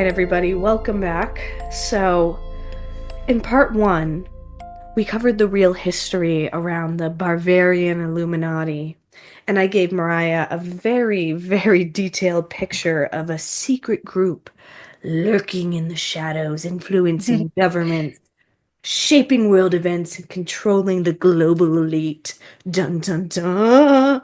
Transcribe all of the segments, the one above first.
right, everybody, welcome back. So, in part one, we covered the real history around the Bavarian Illuminati, and I gave Mariah a very, very detailed picture of a secret group lurking in the shadows, influencing governments, shaping world events, and controlling the global elite. Dun dun dun!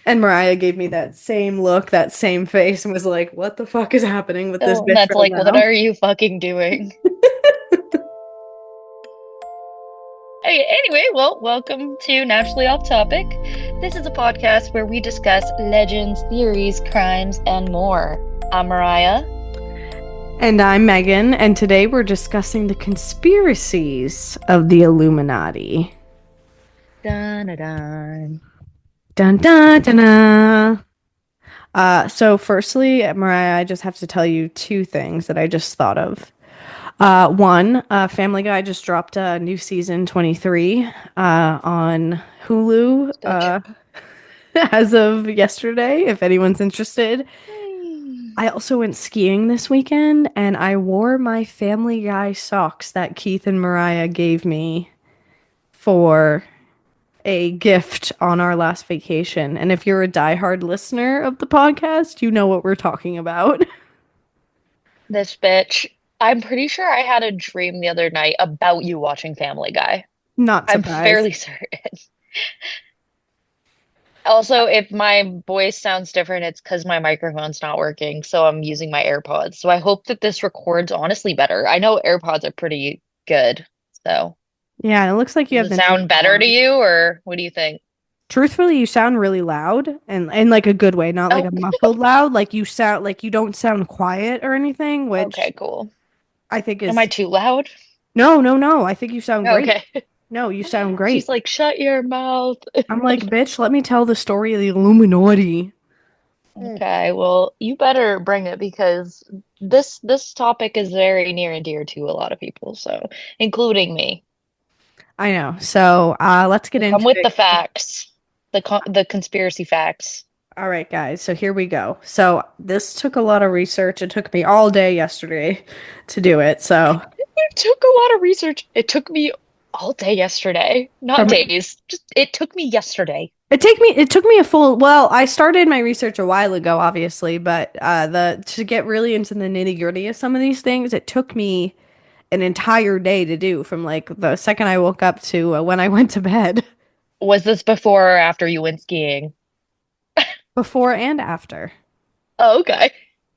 And Mariah gave me that same look, that same face, and was like, "What the fuck is happening with this Oh, bitch that's right like, what now?" are you fucking doing? Hey, anyway, well, welcome to Naturally Off Topic. This is a podcast where we discuss legends, theories, crimes, and more. I'm Mariah. And I'm Megan, and today we're discussing the conspiracies of the Illuminati. Dun dun dun. Dun dun dun dun. So firstly, Mariah, I just have to tell you two things that I just thought of. One, Family Guy just dropped a new season 23 on Hulu Bitch. as of yesterday, if anyone's interested. Hmm. I also went skiing this weekend and I wore my Family Guy socks that Keith and Mariah gave me for a gift on our last vacation. And if you're a diehard listener of the podcast, you know what we're talking about. This bitch. I'm pretty sure I had a dream the other night about you watching Family Guy. Not I'm surprised. fairly certain. Also, if my voice sounds different, it's because my microphone's not working, so I'm using my AirPods. So I hope that this records honestly better. I know AirPods are pretty good. So Yeah, it looks like you does have it the new sound better to one. you, or what do you think? Truthfully, you sound really loud and in like a good way, not like Oh, a muffled loud. Like you sound like you don't sound quiet or anything, which okay, cool. I think Am I is too loud? no, no, no. I think you sound great. Okay. No, you sound She's great. like, shut your mouth. I'm like, bitch, let me tell the story of the Illuminati. Mm. Okay, well, you better bring it because this topic is very near and dear to a lot of people, so including me. I know. So, let's get So come into with the it. facts, the conspiracy facts. All right, guys. So here we go. So this took a lot of research. It took me all day yesterday to do it. So It took a lot of research. It took me all day yesterday. Not from days. Just it took me yesterday. it took me a full, well, I started my research a while ago, obviously, but the to get really into the nitty-gritty of some of these things, it took me an entire day to do from like the second I woke up to when I went to bed, Was this before or after you went skiing? before and after. Oh, okay.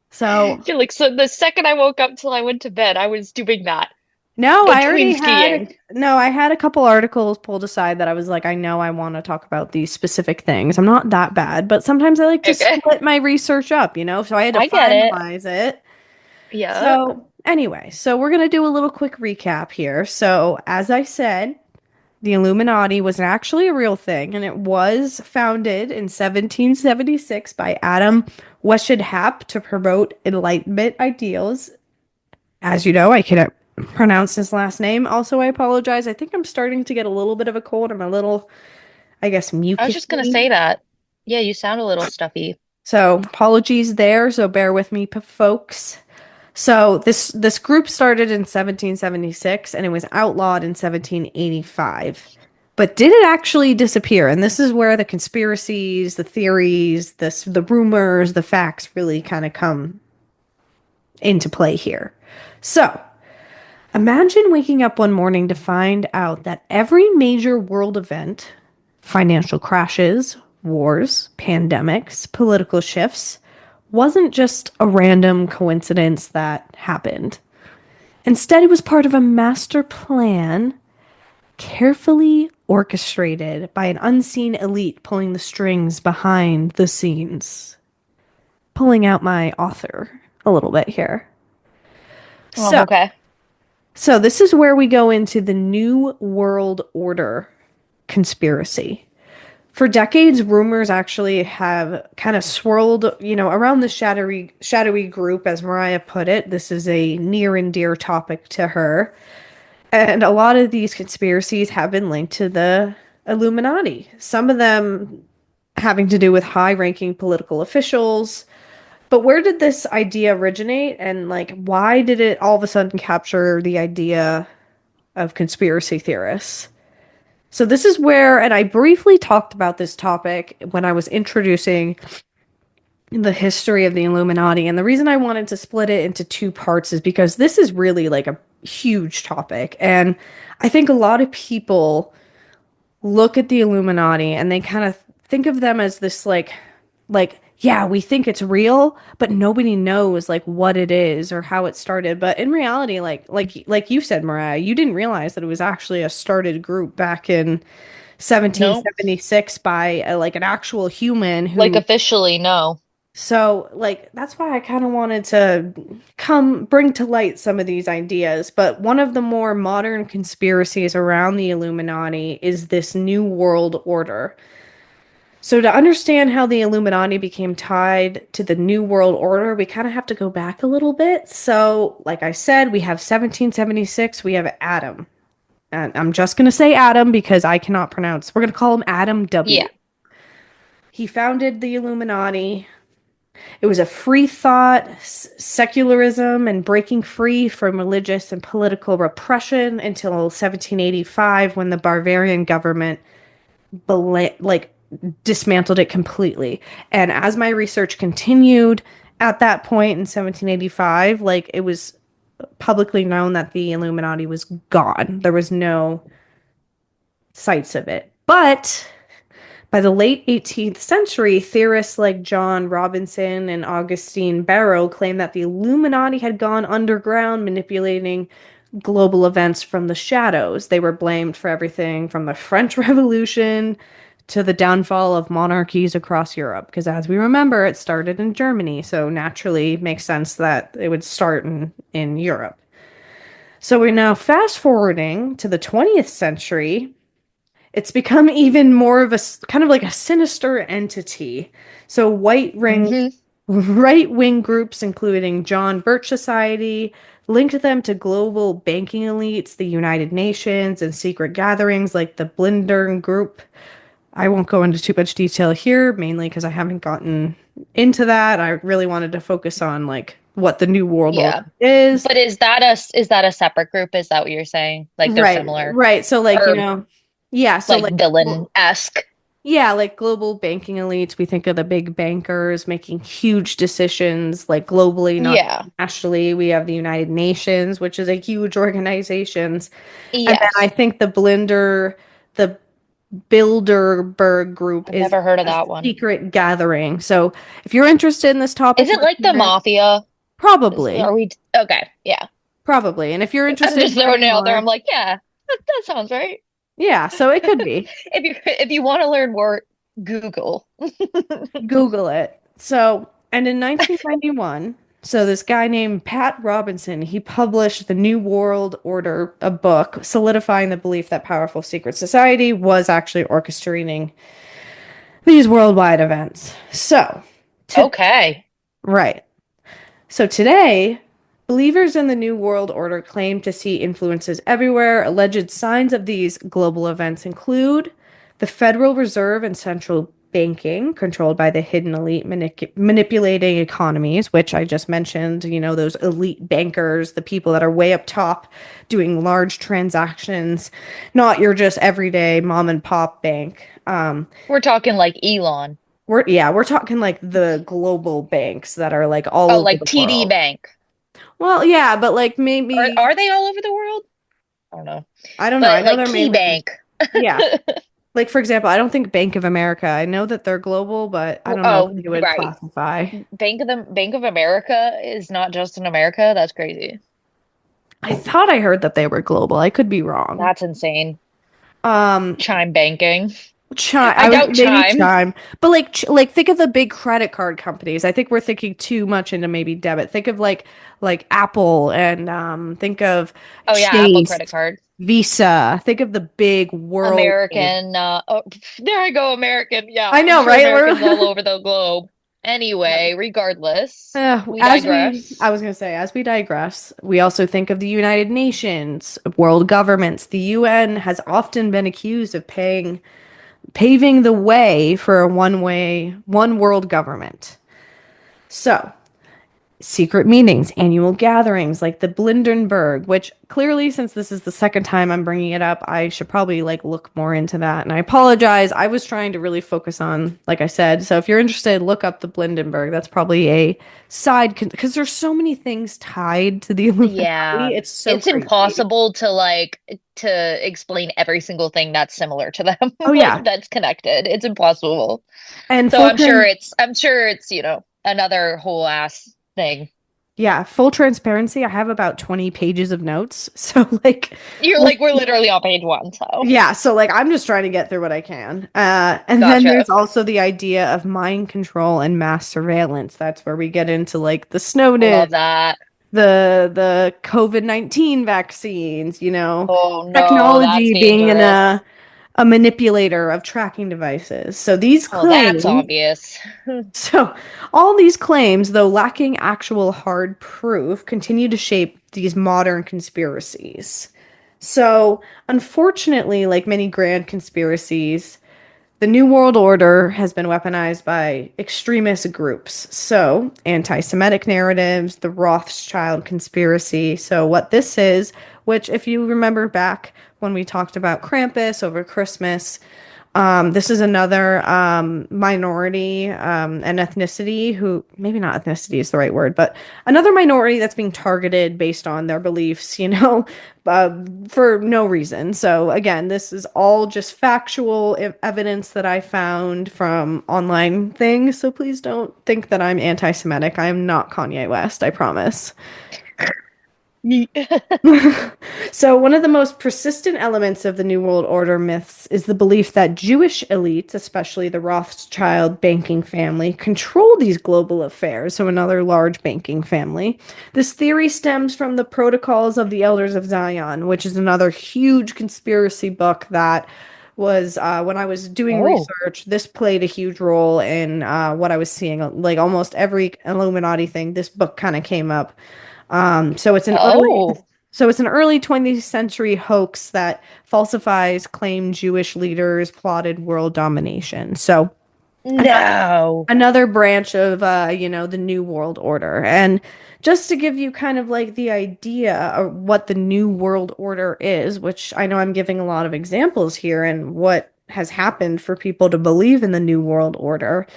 So I feel like so the second I woke up till I went to bed, I was doing that no, I between already had skiing. no, I had a couple articles pulled aside that I was like, I know I want to talk about these specific things. I'm not that bad, but sometimes I like to Okay. split my research up, you know? So I had to I get it. finalize it. Yeah. So, anyway, so we're going to do a little quick recap here. So, as I said, the Illuminati was actually a real thing, and it was founded in 1776 by Adam Weishaupt to promote Enlightenment ideals. As you know, I cannot pronounce his last name. Also, I apologize. I think I'm starting to get a little bit of a cold. I'm a little, I guess, I was just gonna mucusy. say that. Yeah, you sound a little stuffy. So, apologies there. So, bear with me, folks. So, this group started in 1776 and it was outlawed in 1785. But did it actually disappear? And this is where the conspiracies, the theories, the rumors, the facts really kind of come into play here. So, imagine waking up one morning to find out that every major world event, financial crashes, wars, pandemics, political shifts, wasn't just a random coincidence that happened. Instead, it was part of a master plan, carefully orchestrated by an unseen elite pulling the strings behind the scenes. Pulling out my author a little bit here. Oh, So, okay. So this is where we go into the New World Order conspiracy. For decades, rumors actually have kind of swirled, around the shadowy group, as Mariah put it. This is a near and dear topic to her. And a lot of these conspiracies have been linked to the Illuminati. Some of them having to do with high-ranking political officials, But where did this idea originate and like why did it all of a sudden capture the idea of conspiracy theorists? So this is where, and I briefly talked about this topic when I was introducing the history of the Illuminati. And the reason I wanted to split it into two parts is because this is really like a huge topic. And I think a lot of people look at the Illuminati and they kind of think of them as this yeah, we think it's real, but nobody knows like what it is or how it started. But in reality, like you said, Mariah, you didn't realize that it was actually a started group back in No, 1776 by like an actual human like who officially, no. so like that's why I kind of wanted to come bring to light some of these ideas. But one of the more modern conspiracies around the Illuminati is this New World Order. So, to understand how the Illuminati became tied to the New World Order, we kind of have to go back a little bit. So, like I said, we have 1776, we have Adam. And I'm just going to say Adam because I cannot pronounce. We're going to call him Adam W. Yeah. He founded the Illuminati. It was a free thought, secularism, and breaking free from religious and political repression until 1785 when the Bavarian government like dismantled it completely. And as my research continued at that point in 1785, like it was publicly known that the Illuminati was gone. There was no sights of it. But by the late 18th century, theorists like John Robinson and Augustine Barrow claimed that the Illuminati had gone underground, manipulating global events from the shadows. They were blamed for everything from the French Revolution to the downfall of monarchies across Europe. Because as we remember, it started in Germany, so naturally it makes sense that it would start in Europe. So we're now fast forwarding to the 20th century. It's become even more of a kind of like a sinister entity. So Hmm. right wing groups, including John Birch Society, linked them to global banking elites, the United Nations, and secret gatherings like the Blindern Group. I won't go into too much detail here, mainly because I haven't gotten into that. I really wanted to focus on like what the New World Order Yeah. is. But is that a separate group? Is that what you're saying? Like they're Right, similar right. So like, or yeah, so like like villain-esque? yeah, like global banking elites, we think of the big bankers making huge decisions, like globally, not Yeah. nationally. We have the United Nations, which is a huge organization. And then I Yes. think the Bilderberg group I've is never heard of a that one. secret gathering. So if you're interested in this Is topic, it like the Martina, mafia? probably, Are we okay? Yeah. probably. And if you're I'm interested in just throwing learning it out there. I'm more, like, yeah, that sounds right. yeah, so it could be. If you want to learn more, Google. Google it. So, and in 1991, so this guy named Pat Robinson, he published The New World Order, a book solidifying the belief that powerful secret society was actually orchestrating these worldwide events. So, to Okay. right. So today, believers in the New World Order claim to see influences everywhere. Alleged signs of these global events include the Federal Reserve and central banking controlled by the hidden elite manipulating economies, which I just mentioned, those elite bankers, the people that are way up top doing large transactions, not your just everyday mom and pop bank. We're talking like Elon. We're talking like the global banks that are like all Oh, over like the TD world. Bank. Well, yeah, but like Are maybe are they all over the world? I don't know. I don't know. I But know like they're Key mainly Bank. yeah. Like for example, I don't think Bank of America. I know that they're global, but I don't know if Oh, they would right. classify. Bank of America is not just in America. That's crazy. I thought I heard that they were global. I could be wrong. That's insane. Um, Chime banking. Chime. I I was doubt maybe Chime. Chime, but like think of the big credit card companies. I think we're thinking too much into maybe debit. Think of like Apple and think of Oh yeah, Apple Chase, credit card. Visa. Think of the big world name. American. Oh, there I go, American. Yeah, I I'm know, sure right? Americans all We're over the globe. Anyway, regardless, we I digress. was going to say, as we digress, we also think of the United Nations, world governments. The UN has often been accused of paving the way for a one world government. So, secret meetings, annual gatherings like the Blindenberg, which clearly, since this is the second time I'm bringing it up, I should probably like look more into that. And I apologize. I was trying to really focus on, like I said, so if you're interested, look up the Blindenberg. That's probably a side because there's so many things tied to the Yeah. Illuminati. It's so It's crazy. impossible to explain every single thing that's similar to them, Oh like yeah. that's connected. It's impossible. And So full I'm sure it's, another whole ass thing. yeah, full transparency, I have about 20 pages of notes. So like You're we'll like we're literally on page one, so yeah, so like I'm just trying to get through what I can. And then gotcha. there's also the idea of mind control and mass surveillance. That's where we get into like the Snowden, Love that. the COVID-19 vaccines, Oh no, that's technology being dangerous. a manipulator of tracking devices. So these Well, that's claims, obvious. so all these claims, though lacking actual hard proof, continue to shape these modern conspiracies. So, unfortunately, like many grand conspiracies, the New World Order has been weaponized by extremist groups. So, anti Semitic narratives, the Rothschild conspiracy. So, what this is, which, if you remember back when we talked about Krampus over Christmas, this is another minority and ethnicity who, maybe not ethnicity is the right word, but another minority that's being targeted based on their beliefs, uh, for no reason. So, again, this is all just factual evidence that I found from online things. So, please don't think that I'm anti Semitic. I am not Kanye West, I promise. So, one of the most persistent elements of the New World Order myths is the belief that Jewish elites, especially the Rothschild banking family, control these global affairs. So, another large banking family. This theory stems from the Protocols of the Elders of Zion, which is another huge conspiracy book that was when I was doing Oh. research, this played a huge role in what I was seeing. Like almost every Illuminati thing, this book kind of came up. So it's an early Oh. so it's an early 20th century hoax that falsifies claimed Jewish leaders plotted world domination. So No. another branch of the New World Order. And just to give you kind of like the idea of what the New World Order is, which I know I'm giving a lot of examples here and what has happened for people to believe in the New World Order.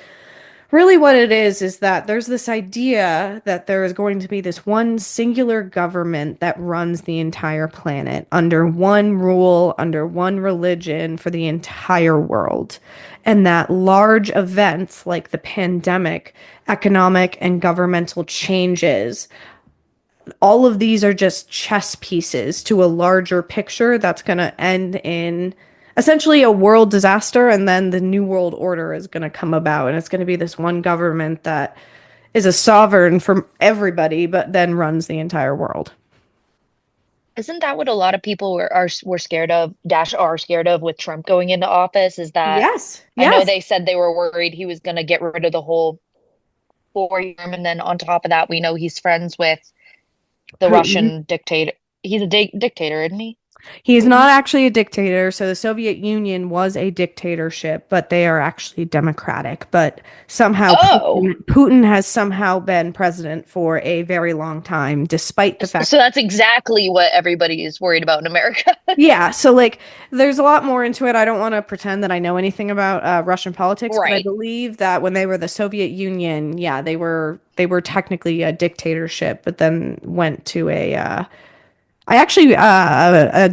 Really, what it is that there's this idea that there is going to be this one singular government that runs the entire planet under one rule, under one religion for the entire world. And that large events like the pandemic, economic and governmental changes, all of these are just chess pieces to a larger picture that's going to end in essentially a world disaster, and then the new world order is going to come about, and it's going to be this one government that is a sovereign for everybody but then runs the entire world. Isn't that what a lot of people were scared of, dash are scared of with Trump going into office? Is that Yes, I know yes. they said they were worried he was going to get rid of the whole 4 term, and then on top of that, we know he's friends with the Putin. Russian dictator. He's a dictator, isn't he? He is Putin? not actually a dictator. So the Soviet Union was a dictatorship, but they are actually democratic. But somehow Oh, Putin has somehow been president for a very long time, despite the fact. so that's exactly what everybody is worried about in America. Yeah, so like there's a lot more into it. I don't want to pretend that I know anything about Russian politics, but I Right. believe that when they were the Soviet Union, yeah, they were technically a dictatorship, but then went to a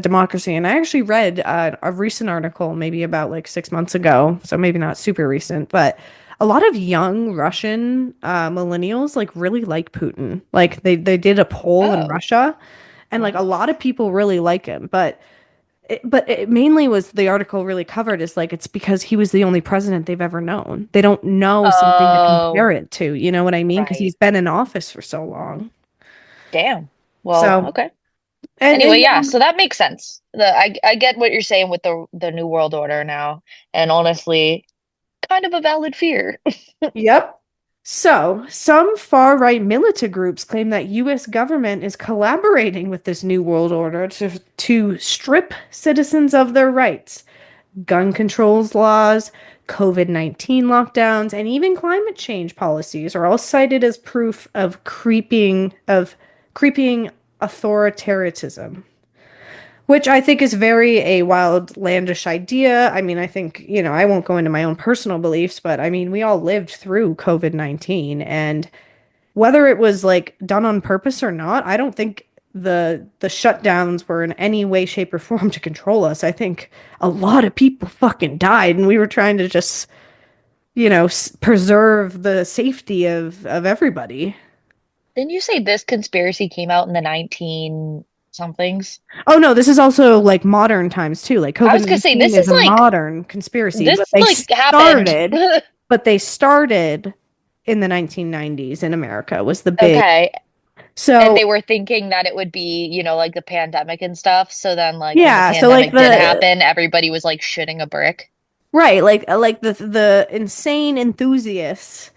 democracy. And I actually read a recent article, maybe about like 6 months ago, so maybe not super recent, but a lot of young Russian millennials like really like Putin. Like they did a poll in Oh. Russia, and like a Uh-huh. lot of people really like him, but it mainly was the article really covered is like it's because he was the only president they've ever known. They don't know something to Oh, compare it to. You know what I mean? Because right. he's been in office for so long. Damn. Well, So, okay. and Anyway, yeah, so that makes sense. I get what you're saying with the New World Order now, and honestly, kind of a valid fear. yep. So, some far-right militant groups claim that US government is collaborating with this new world order to strip citizens of their rights, gun controls laws, COVID-19 lockdowns, and even climate change policies are all cited as proof of creeping authoritarianism, which I think is very a wildlandish idea. I mean, I think, I won't go into my own personal beliefs, but I mean, we all lived through COVID-19, and whether it was like done on purpose or not, I don't think the shutdowns were in any way, shape, or form to control us. I think a lot of people fucking died, and we were trying to just, preserve the safety of everybody. Didn't you say this conspiracy came out in the 19 somethings? Oh no, this is also like modern times too. Like I was gonna say COVID-19 is a modern conspiracy, this like happened. but they started in the 1990s in America was the big. Okay. And So they were thinking that it would be, like the pandemic and stuff. So then like when the yeah, so like pandemic did happen, everybody was like shitting a brick. right, like the insane enthusiasts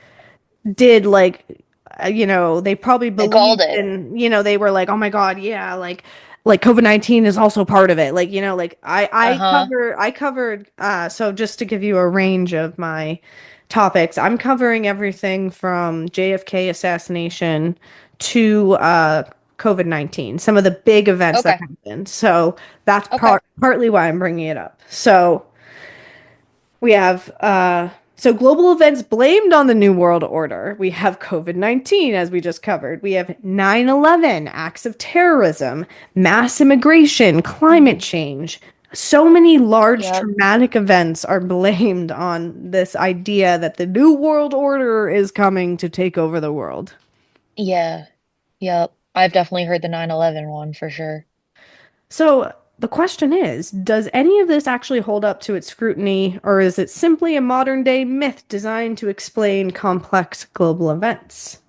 did they probably They called believed it. in, they were like, oh my God, yeah, like COVID-19 is also part of it. Like, like Uh-huh. I covered so just to give you a range of my topics, I'm covering everything from JFK assassination to COVID-19, some of the big events that Okay. happened. So that's Okay. partly why I'm bringing it up. So we have so global events blamed on the New World Order. We have COVID-19, as we just covered. We have 9/11, acts of terrorism, mass immigration, climate Mhm. change. So many large Yep. traumatic events are blamed on this idea that the New World Order is coming to take over the world. Yeah. Yep. I've definitely heard the 9/11 one for sure. So the question is, does any of this actually hold up to its scrutiny, or is it simply a modern day myth designed to explain complex global events?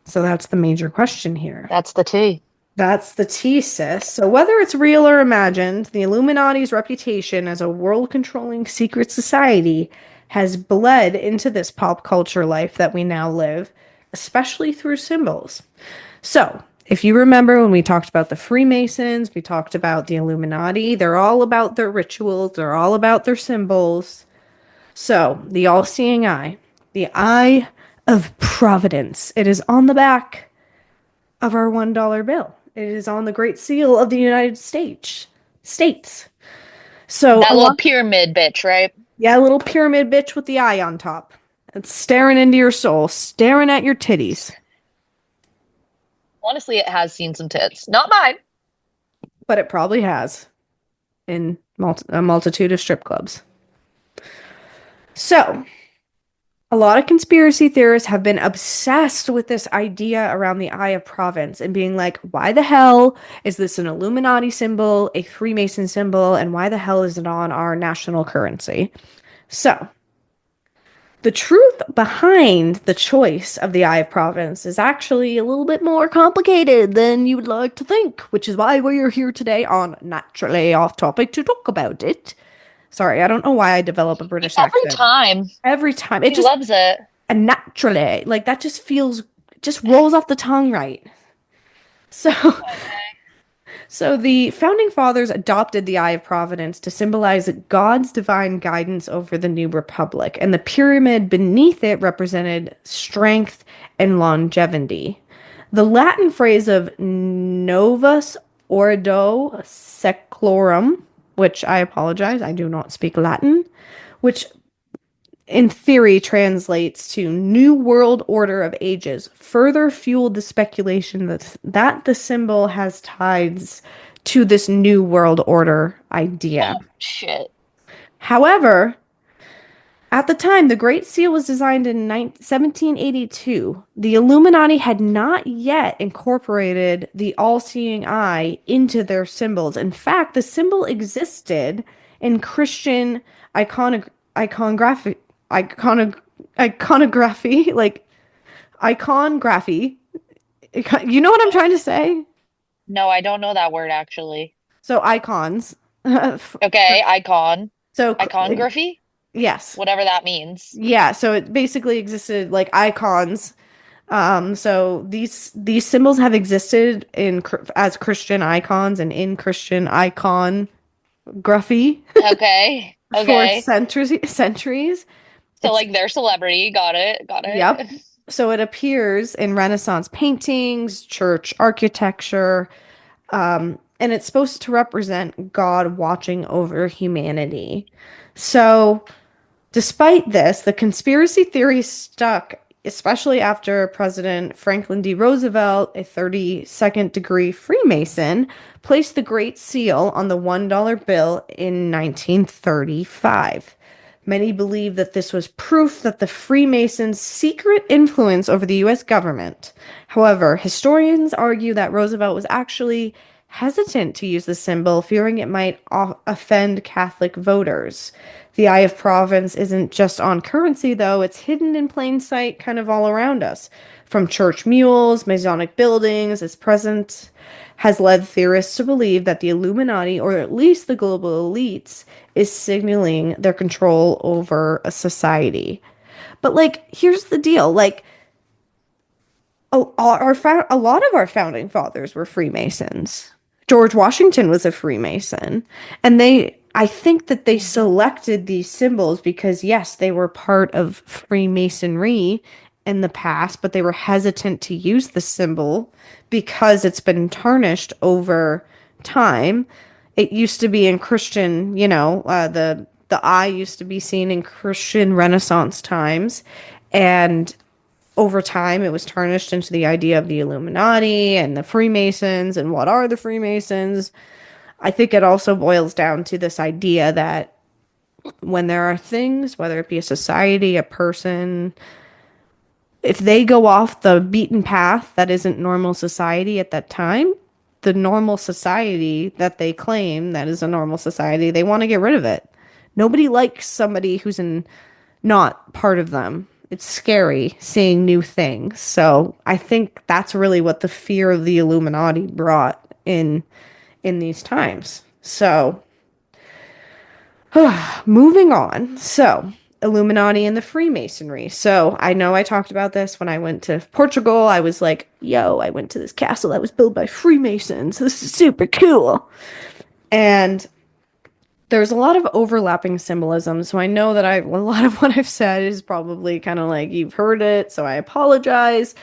So that's the major question here. That's the T. That's the thesis. So whether it's real or imagined, the Illuminati's reputation as a world-controlling secret society has bled into this pop culture life that we now live, especially through symbols. So, if you remember when we talked about the Freemasons, we talked about the Illuminati, they're all about their rituals, they're all about their symbols. So, the all seeing eye, the eye of providence, it is on the back of our $1 bill. It is on the Great Seal of the United States. States. So, That a little lot, pyramid bitch, right? yeah, a little pyramid bitch with the eye on top. It's staring into your soul, staring at your titties. Honestly, it has seen some tits. Not mine. But it probably has in a multitude of strip clubs. So, a lot of conspiracy theorists have been obsessed with this idea around the Eye of Providence and being like, why the hell is this an Illuminati symbol, a Freemason symbol, and why the hell is it on our national currency? So, the truth behind the choice of the Eye of Providence is actually a little bit more complicated than you would like to think, which is why we're here today on Naturally Off Topic to talk about it. Sorry, I don't know why I develop a British Every accent. time. Every time. It He just loves it. and naturally, like that just feels just rolls off the tongue right. So so the founding fathers adopted the Eye of Providence to symbolize God's divine guidance over the new republic, and the pyramid beneath it represented strength and longevity. The Latin phrase of Novus Ordo Seclorum, which I apologize, I do not speak Latin, which in theory translates to New World Order of Ages, further fueled the speculation that the symbol has ties to this New World Order idea. Oh, shit. However, at the time, the Great Seal was designed in 1782. The Illuminati had not yet incorporated the all seeing eye into their symbols. In fact, the symbol existed in Christian iconography, iconog- iconography, like iconography. You know what I'm trying to say? No, I don't know that word actually. So, icons. Okay, icon. So, Iconography? yes. Whatever that means. Yeah, so it basically existed like icons. So these symbols have existed as Christian icons and in Christian iconography. Okay. for Okay. centuries. So It's like their celebrity, got it, got Yep. it. So it appears in Renaissance paintings, church architecture, and it's supposed to represent God watching over humanity. So despite this, the conspiracy theory stuck, especially after President Franklin D. Roosevelt, a 32nd degree Freemason, placed the Great Seal on the $1 bill in 1935. Many believe that this was proof that the Freemasons' secret influence over the US government. However, historians argue that Roosevelt was actually hesitant to use the symbol, fearing it might offend Catholic voters. The Eye of Providence isn't just on currency, though, it's hidden in plain sight kind of all around us. From church mules, Masonic buildings, its presence has led theorists to believe that the Illuminati, or at least the global elites, is signaling their control over a society. But, like, here's the deal. Like, a lot of our founding fathers were Freemasons. George Washington was a Freemason, and I think that they Mhm. selected these symbols because yes, they were part of Freemasonry in the past, but they were hesitant to use the symbol because it's been tarnished over time. It used to be in Christian, the eye used to be seen in Christian Renaissance times, and over time it was tarnished into the idea of the Illuminati and the Freemasons and what are the Freemasons. I think it also boils down to this idea that when there are things, whether it be a society, a person, if they go off the beaten path that isn't normal society at that time, the normal society that they claim that is a normal society, they want to get rid of it. Nobody likes somebody who's not part of them. It's scary seeing new things. So I think that's really what the fear of the Illuminati brought in these times. So moving on. So Illuminati and the Freemasonry. So I know I talked about this when I went to Portugal. I was like, yo, I went to this castle that was built by Freemasons. This is super cool. And there's a lot of overlapping symbolism. So I know that a lot of what I've said is probably kind of like you've heard it. So I apologize.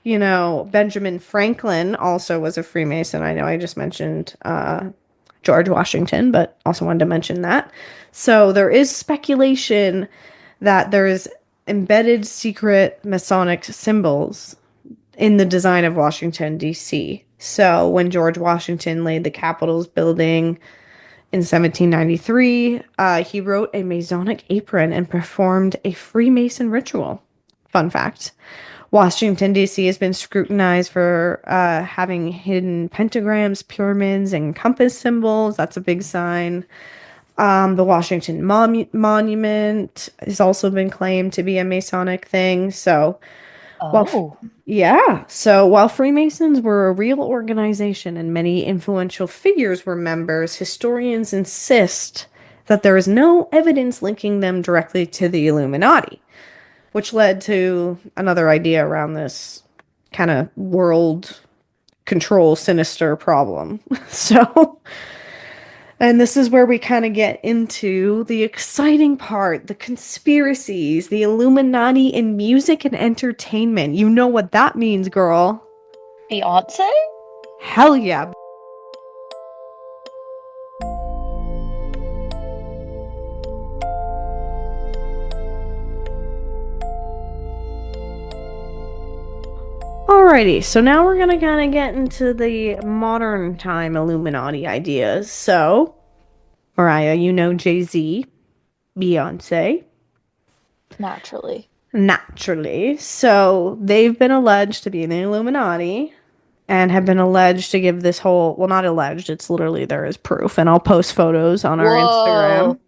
Benjamin Franklin also was a Freemason. I know I just mentioned George Washington, but also wanted to mention that. So there is speculation that there is embedded secret Masonic symbols in the design of Washington, D.C. So when George Washington laid the Capitol's building in 1793, he wrote a Masonic apron and performed a Freemason ritual. Fun fact. Washington, D.C. has been scrutinized for having hidden pentagrams, pyramids, and compass symbols. That's a big sign. The Washington Monument has also been claimed to be a Masonic thing. While, Oh, while Freemasons were a real organization and many influential figures were members, historians insist that there is no evidence linking them directly to the Illuminati, which led to another idea around this kind of world control sinister problem. So, and this is where we kind of get into the exciting part, the conspiracies, the Illuminati in music and entertainment. You know what that means, girl. Beyonce? Hell yeah. Alrighty, so now we're gonna kind of get into the modern time Illuminati ideas. So, Mariah, you know Jay-Z, Beyonce, Naturally. naturally. So, they've been alleged to be in the Illuminati and have been alleged to give this whole, well, not alleged, it's literally there is proof, and I'll post photos on our Instagram Whoa.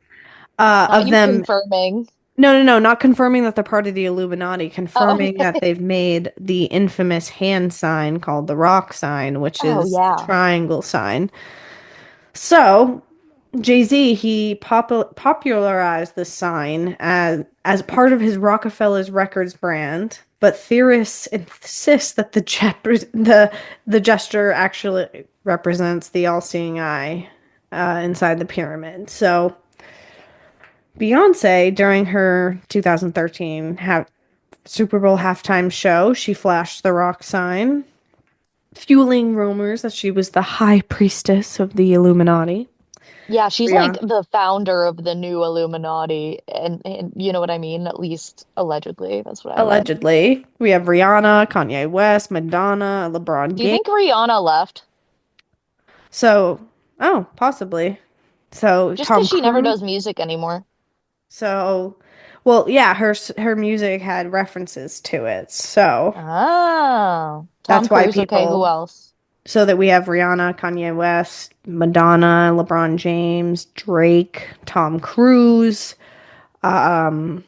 Not of you them. confirming. No, not confirming that they're part of the Illuminati, Oh, confirming that okay. they've made the infamous hand sign called the rock sign, which Oh, is the yeah. triangle sign. So, Jay-Z, he popularized the sign as part of his Rockefeller's Records brand, but theorists insist that the gesture actually represents the all-seeing eye inside the pyramid. So, Beyonce, during her 2013 Super Bowl halftime show, she flashed the rock sign, fueling rumors that she was the high priestess of the Illuminati. Yeah, she's like Rihanna, the founder of the new Illuminati, and you know what I mean? At least allegedly, that's what I read. allegedly. We have Rihanna, Kanye West, Madonna, LeBron Do you James. think Rihanna left? So, oh, possibly. So, Just Tom because she never Cruise. does music anymore. So, well, yeah, her music had references to it. So, Oh, Tom that's why Cruise. Okay, who people, else? so that we have Rihanna, Kanye West, Madonna, LeBron James, Drake, Tom Cruise. Um,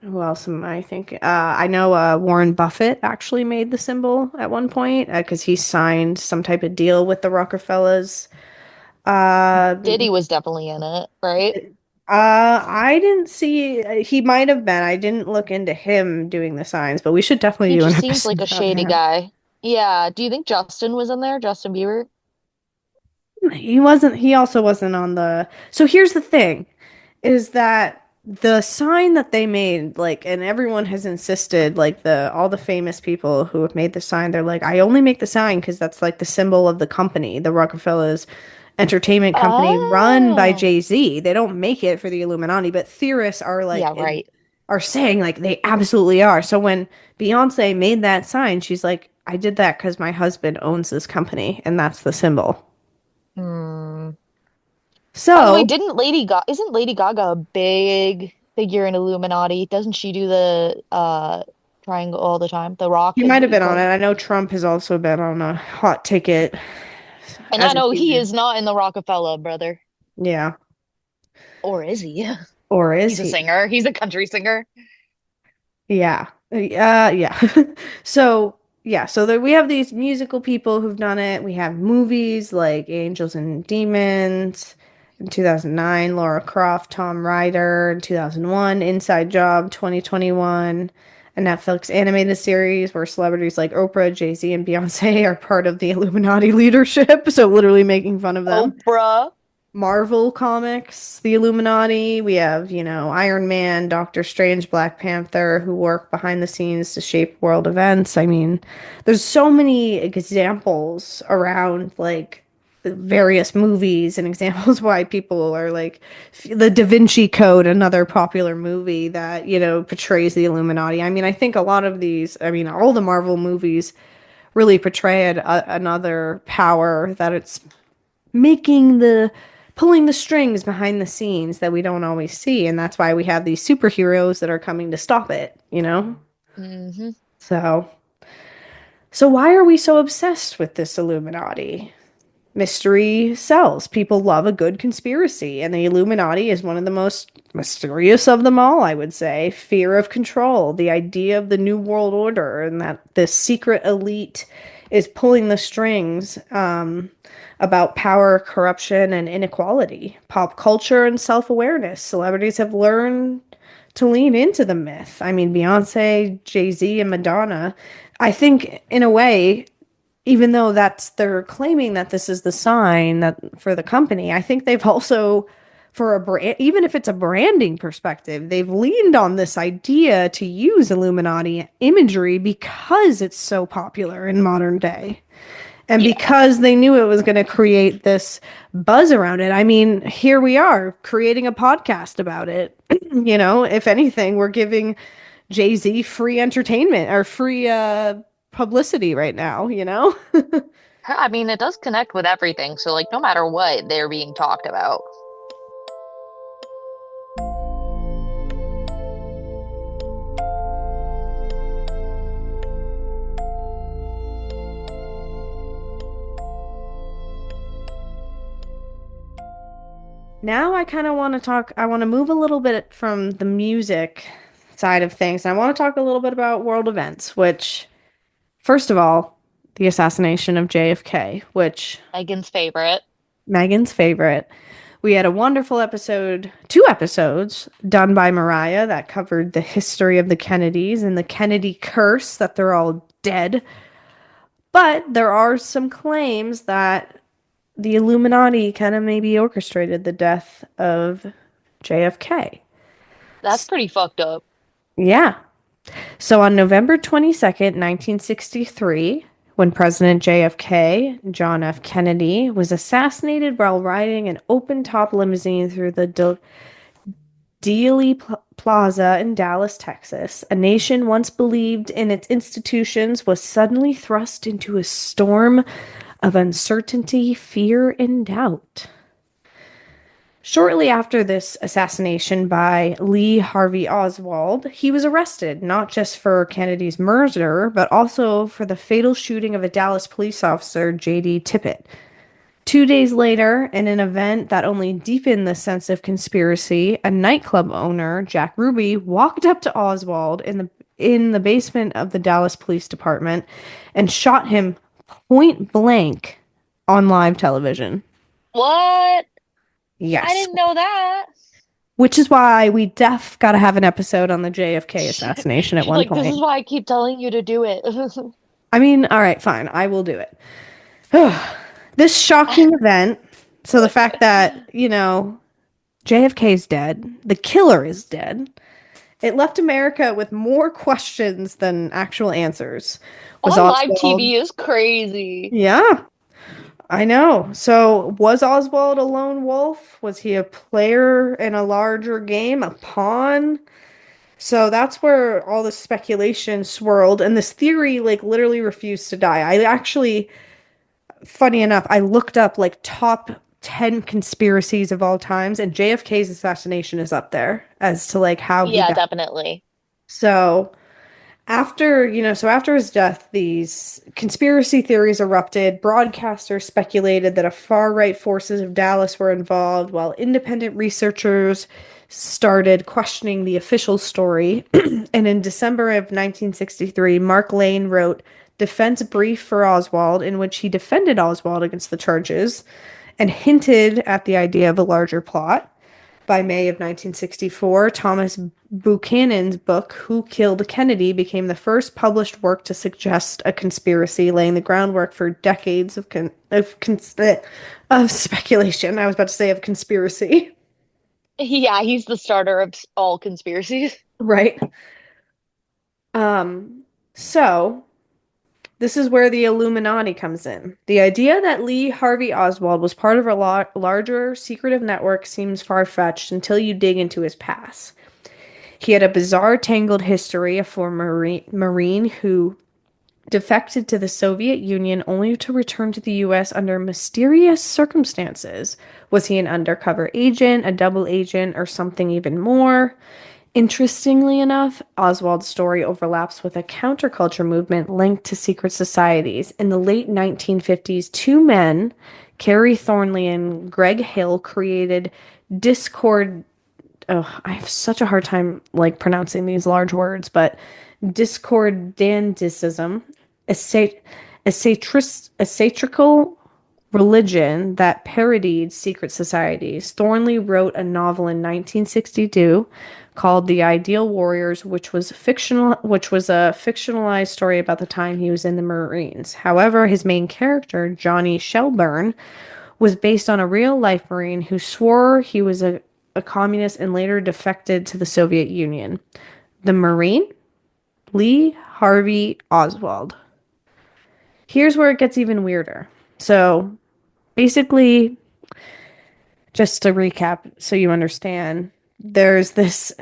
who else am I thinking? I know Warren Buffett actually made the symbol at one point because he signed some type of deal with the Rockefellers. Uh, Diddy was definitely in it, right? I didn't see. He might have been. I didn't look into him doing the signs, but we should definitely He do an just seems like episode a about shady him. guy. Yeah. Do you think Justin was in there? Justin Bieber? He wasn't. He also wasn't on the. So here's the thing, is that the sign that they made, like, and everyone has insisted, like the all the famous people who have made the sign, they're like, I only make the sign because that's like the symbol of the company, the Rockefellers entertainment company run by Oh, Jay-Z. They don't make it for the Illuminati, but theorists are yeah, like right. are saying like they absolutely are. So when Beyonce made that sign, she's like, I did that because my husband owns this company and that's the symbol. Hmm. By the way, So didn't Lady Gaga, isn't Lady Gaga a big figure in Illuminati? Doesn't she do the triangle all the time? The rock he is might what have you been on call it. it. I know Trump has also been on a hot ticket And I as a know he human. is not in the Rockefeller, brother. Yeah. Or is he? Or is He's a he? singer. He's a country singer. Yeah. Yeah. So, yeah, so there, we have these musical people who've done it. We have movies like Angels and Demons in 2009, Laura Croft, Tom Ryder in 2001, Inside Job 2021, a Netflix animated series where celebrities like Oprah, Jay-Z, and Beyonce are part of the Illuminati leadership, so literally making fun of them. Oprah. Marvel Comics, the Illuminati. We have, Iron Man, Doctor Strange, Black Panther, who work behind the scenes to shape world events. I mean, there's so many examples around like various movies and examples why people are like the Da Vinci Code, another popular movie that, portrays the Illuminati. I mean, I think a lot of these, I mean, all the Marvel movies really portray another power that it's making the pulling the strings behind the scenes that we don't always see, and that's why we have these superheroes that are coming to stop it. Hmm. So why are we so obsessed with this Illuminati? Mystery sells. People love a good conspiracy, and the Illuminati is one of the most mysterious of them all, I would say. Fear of control, the idea of the New World Order, and that this secret elite is pulling the strings about power, corruption, and inequality. Pop culture and self awareness. Celebrities have learned to lean into the myth. I mean, Beyonce, Jay-Z, and Madonna, I think, in a way, even though they're claiming that this is the sign that for the company, I think they've also for a brand, even if it's a branding perspective, they've leaned on this idea to use Illuminati imagery because it's so popular in modern day. And Yeah. because they knew it was going to create this buzz around it. I mean, here we are creating a podcast about it. If anything, we're giving Jay-Z free entertainment or free publicity right now? I mean, it does connect with everything. So, like, no matter what, they're being talked about. Now I kind of want to talk, I want to move a little bit from the music side of things. I want to talk a little bit about world events, which, first of all, the assassination of JFK, which Megan's favorite. Megan's favorite. We had a wonderful episode, two episodes done by Mariah that covered the history of the Kennedys and the Kennedy curse that they're all dead. But there are some claims that the Illuminati kind of maybe orchestrated the death of JFK. That's pretty fucked up. Yeah. So on November 22nd, 1963, when President JFK, John F. Kennedy, was assassinated while riding an open-top limousine through the Plaza in Dallas, Texas, a nation once believed in its institutions was suddenly thrust into a storm of uncertainty, fear, and doubt. Shortly after this assassination by Lee Harvey Oswald, he was arrested not just for Kennedy's murder, but also for the fatal shooting of a Dallas police officer, J.D. Tippit. 2 days later, in an event that only deepened the sense of conspiracy, a nightclub owner, Jack Ruby, walked up to Oswald in the basement of the Dallas Police Department and shot him point blank on live television. What? I Yes. didn't know that. Which is why we got to have an episode on the JFK assassination at You're one like, this is point. why I keep telling you to do it. I mean, all right, fine. I will do it. This shocking event. So the fact that, JFK is dead, the killer is dead, it left America with more questions than actual answers. Was On live Oswald. TV is crazy. Yeah, I know. So was Oswald a lone wolf? Was he a player in a larger game, a pawn? So that's where all the speculation swirled, and this theory, like, literally refused to die. I actually, funny enough, I looked up like top 10 conspiracies of all times, and JFK's assassination is up there as to like how he Yeah, died. definitely. So after his death, these conspiracy theories erupted. Broadcasters speculated that a far-right forces of Dallas were involved, while independent researchers started questioning the official story. And in December of 1963, Mark Lane wrote Defense Brief for Oswald, in which he defended Oswald against the charges and hinted at the idea of a larger plot. By May of 1964, Thomas Buchanan's book, Who Killed Kennedy, became the first published work to suggest a conspiracy, laying the groundwork for decades of speculation. I was about to say of conspiracy. Yeah, he's the starter of all conspiracies. Right. Um, so this is where the Illuminati comes in. The idea that Lee Harvey Oswald was part of a larger secretive network seems far-fetched until you dig into his past. He had a bizarre, tangled history, a former Marine who defected to the Soviet Union only to return to the US under mysterious circumstances. Was he an undercover agent, a double agent, or something even more? Interestingly enough, Oswald's story overlaps with a counterculture movement linked to secret societies. In the late 1950s, two men, Kerry Thornley and Greg Hill, created Discord. Oh, I have such a hard time like pronouncing these large words, but discordantism, a, a satirical religion that parodied secret societies. Thornley wrote a novel in 1962 called The Ideal Warriors, which was a fictionalized story about the time he was in the Marines. However, his main character, Johnny Shelburne, was based on a real life Marine who swore he was a communist and later defected to the Soviet Union. The Marine? Lee Harvey Oswald. Here's where it gets even weirder. So basically, just to recap so you understand, there's this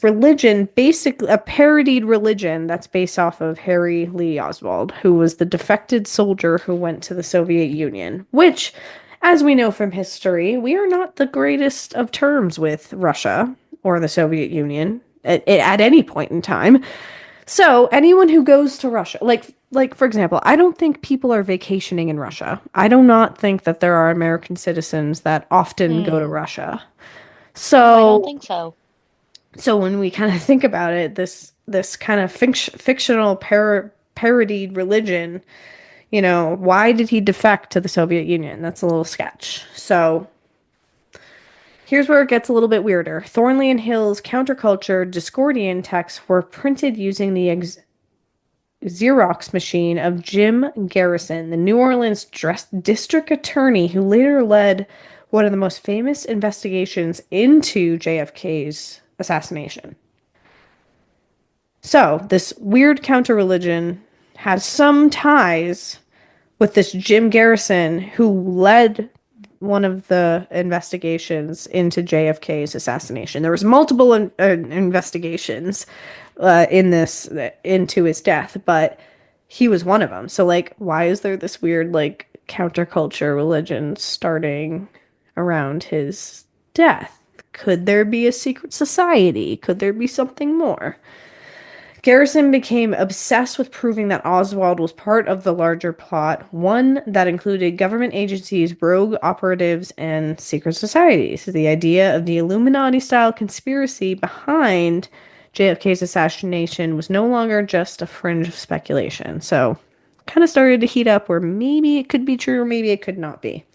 religion, basically a parodied religion that's based off of Harry Lee Oswald, who was the defected soldier who went to the Soviet Union, which, as we know from history, we are not the greatest of terms with Russia or the Soviet Union at any point in time. So anyone who goes to Russia, like for example, I don't think people are vacationing in Russia. I do not think that there are American citizens that often go to Hmm. Russia. No, I don't So think so. when we kind of think about it, this kind of fictional parodied religion, why did he defect to the Soviet Union? That's a little sketch. So here's where it gets a little bit weirder. Thornley and Hill's counterculture Discordian texts were printed using the Xerox machine of Jim Garrison, the New Orleans district attorney who later led one of the most famous investigations into JFK's assassination. So, this weird counter-religion has some ties with this Jim Garrison who led one of the investigations into JFK's assassination. There was multiple investigations in this into his death, but he was one of them. So like, why is there this weird like counterculture religion starting around his death? Could there be a secret society? Could there be something more? Garrison became obsessed with proving that Oswald was part of the larger plot, one that included government agencies, rogue operatives, and secret societies. The idea of the Illuminati style conspiracy behind JFK's assassination was no longer just a fringe of speculation. So, kind of started to heat up where maybe it could be true, or maybe it could not be.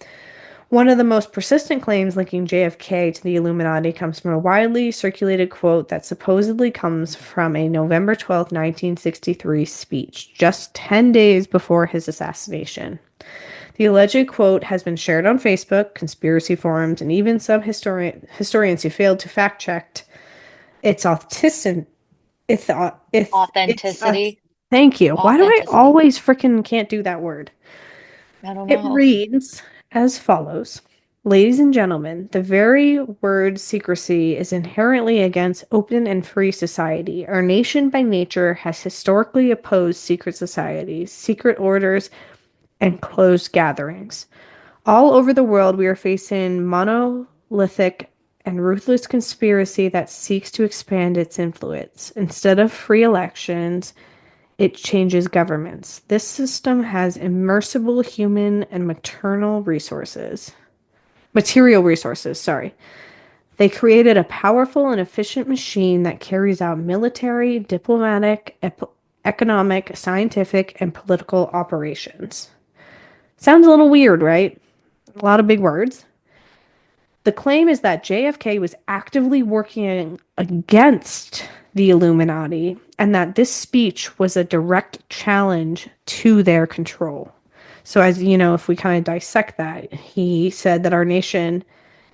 One of the most persistent claims linking JFK to the Illuminati comes from a widely circulated quote that supposedly comes from a November 12th, 1963 speech, just 10 days before his assassination. The alleged quote has been shared on Facebook, conspiracy forums, and even some historians who failed to fact check its authenticity. It's Authenticity. thank you. Why do I Authenticity. always freaking can't do that word? I don't It know. reads as follows. Ladies and gentlemen, the very word secrecy is inherently against open and free society. Our nation by nature has historically opposed secret societies, secret orders, and closed gatherings. All over the world, we are facing monolithic and ruthless conspiracy that seeks to expand its influence. Instead of free elections, it changes governments. This system has immersible human and material resources, sorry. They created a powerful and efficient machine that carries out military, diplomatic, economic, scientific, and political operations. Sounds a little weird, right? A lot of big words. The claim is that JFK was actively working against the Illuminati and that this speech was a direct challenge to their control. So, as you know, if we kind of dissect that, he said that our nation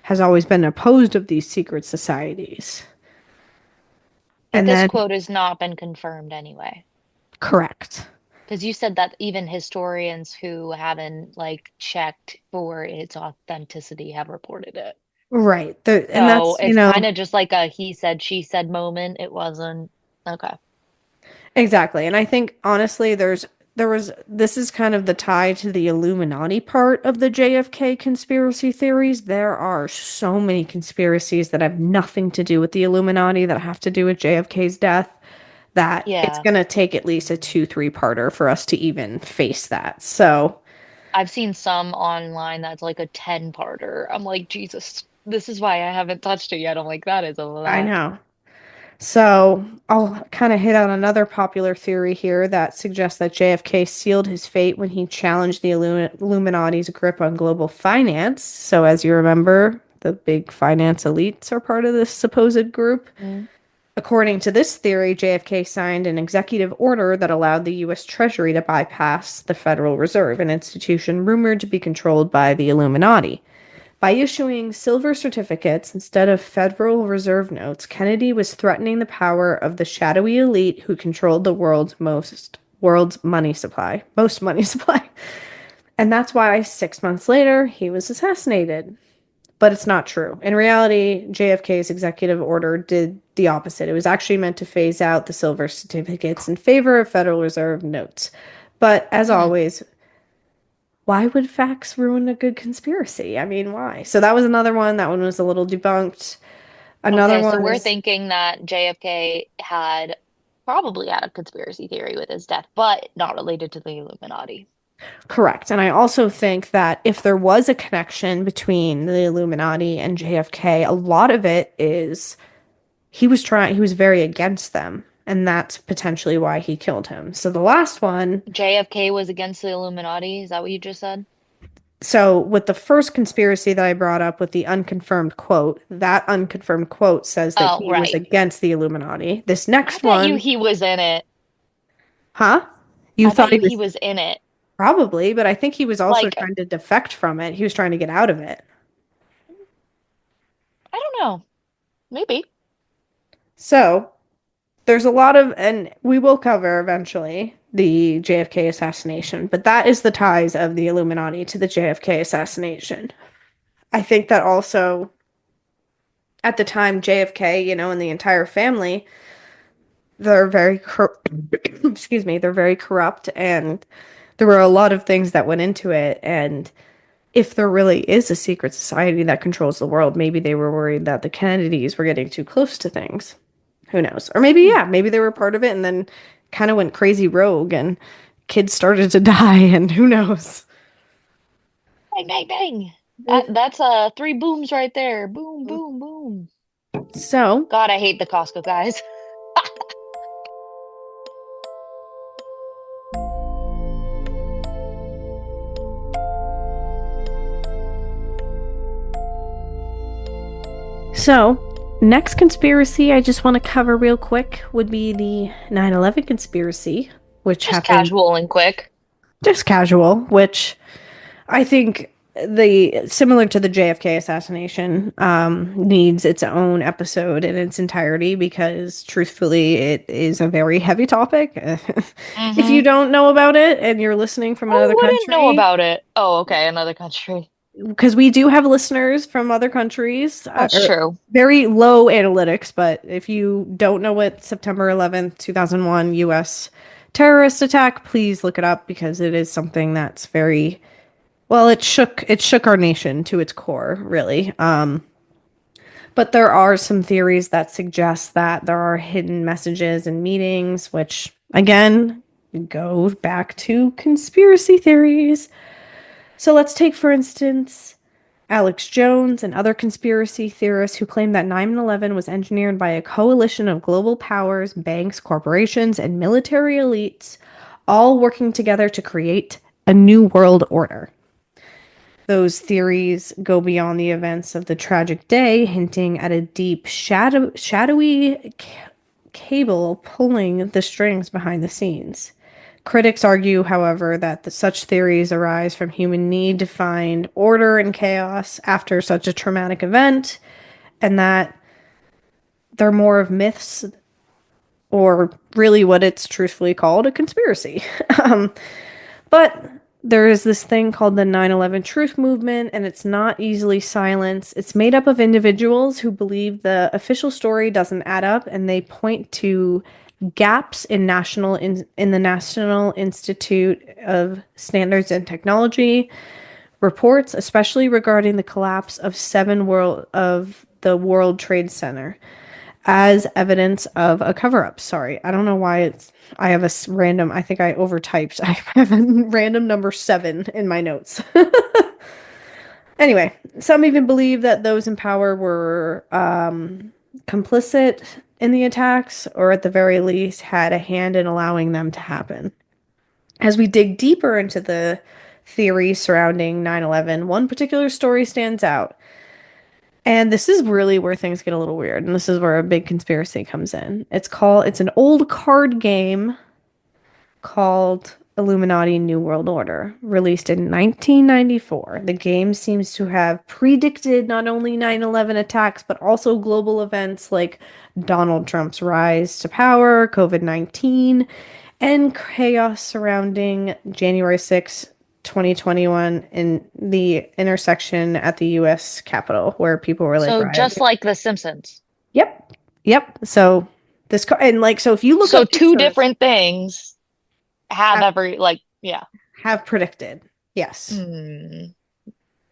has always been opposed of these secret societies. But And this then, quote has not been confirmed anyway. correct. Because you said that even historians who haven't like checked for its authenticity have reported it. Right. And So that's, it's kind of just like a he said, she said moment. It wasn't. Okay. exactly. And I think honestly, this is kind of the tie to the Illuminati part of the JFK conspiracy theories. There are so many conspiracies that have nothing to do with the Illuminati that have to do with JFK's death that it's Yeah. going to take at least a 2, 3 parter for us to even face that. So, I've seen some online that's like a 10-parter. I'm like, Jesus, this is why I haven't touched it yet. I'm like, that is a I lot. know. So I'll kind of hit on another popular theory here that suggests that JFK sealed his fate when he challenged the Illuminati's grip on global finance. So, as you remember, the big finance elites are part of this supposed group. Mm. According to this theory, JFK signed an executive order that allowed the U.S. Treasury to bypass the Federal Reserve, an institution rumored to be controlled by the Illuminati. By issuing silver certificates instead of Federal Reserve notes, Kennedy was threatening the power of the shadowy elite who controlled the world's money supply, most money supply. And that's why 6 months later he was assassinated. But it's not true. In reality, JFK's executive order did the opposite. It was actually meant to phase out the silver certificates in favor of Federal Reserve notes. But as Hmm. always, why would facts ruin a good conspiracy? I mean, why? So that was another one. That one was a little debunked. Another Okay, so one we're is thinking that JFK had probably had a conspiracy theory with his death, but not related to the Illuminati. correct. And I also think that if there was a connection between the Illuminati and JFK, a lot of it is he was very against them. And that's potentially why he killed him. So the last one, JFK was against the Illuminati. Is that what you just said? so with the first conspiracy that I brought up with the unconfirmed quote, that unconfirmed quote says that Oh, he was right. against the Illuminati. This I next bet you one, he was in it. huh? You I thought bet he you he was was in it. probably, but I think he was also Like, trying to defect from it. He was trying to get out of it. Oh, maybe. So there's a lot of, and we will cover eventually the JFK assassination, but that is the ties of the Illuminati to the JFK assassination. I think that also at the time, JFK, and the entire family, they're excuse me, they're very corrupt, and there were a lot of things that went into it. And if there really is a secret society that controls the world, maybe they were worried that the Kennedys were getting too close to things. Who knows? Or maybe, Hmm. yeah, maybe they were part of it and then kind of went crazy rogue and kids started to die, and who knows? Bang, bang, bang. Mm. That's three booms right there. Boom, boom, boom. So, God, I hate the Costco guys. so, next conspiracy I just want to cover real quick would be the 9/11 conspiracy, which Just happened casual and quick. just casual, which I think the similar to the JFK assassination needs its own episode in its entirety because truthfully it is a very heavy topic. If you Mm-hmm. don't know about it and you're listening from I another wouldn't know country, about it. Oh, okay, another country. because we do have listeners from other countries, That's or true. very low analytics, but if you don't know what September 11th, 2001 US terrorist attack, please look it up because it is something that's very well, it shook our nation to its core, really. But there are some theories that suggest that there are hidden messages in meetings, which again go back to conspiracy theories. So let's take, for instance, Alex Jones and other conspiracy theorists who claim that 9/11 was engineered by a coalition of global powers, banks, corporations, and military elites, all working together to create a new world order. Those theories go beyond the events of the tragic day, hinting at a deep, shadowy cable pulling the strings behind the scenes. Critics argue, however, that such theories arise from human need to find order and chaos after such a traumatic event, and that they're more of myths or really what it's truthfully called a conspiracy. um, But there is this thing called the 9/11 Truth Movement, and it's not easily silenced. It's made up of individuals who believe the official story doesn't add up, and they point to gaps in the National Institute of Standards and Technology reports, especially regarding the collapse of the World Trade Center as evidence of a cover up. Sorry, I don't know why I have random, I think I overtyped. I have a random number 7 in my notes. Anyway, some even believe that those in power were complicit in the attacks, or at the very least had a hand in allowing them to happen. As we dig deeper into the theories surrounding 9/11, one particular story stands out. And this is really where things get a little weird, and this is where a big conspiracy comes in. It's an old card game called Illuminati New World Order, released in 1994. The game seems to have predicted not only 9/11 attacks, but also global events like Donald Trump's rise to power, COVID-19, and chaos surrounding January 6th, 2021 in the intersection at the US Capitol where people were like So just rioting. like The Simpsons. Yep. Yep. So and like so if you look So up two pictures different things have have every like yeah. have predicted. Yes. Hmm.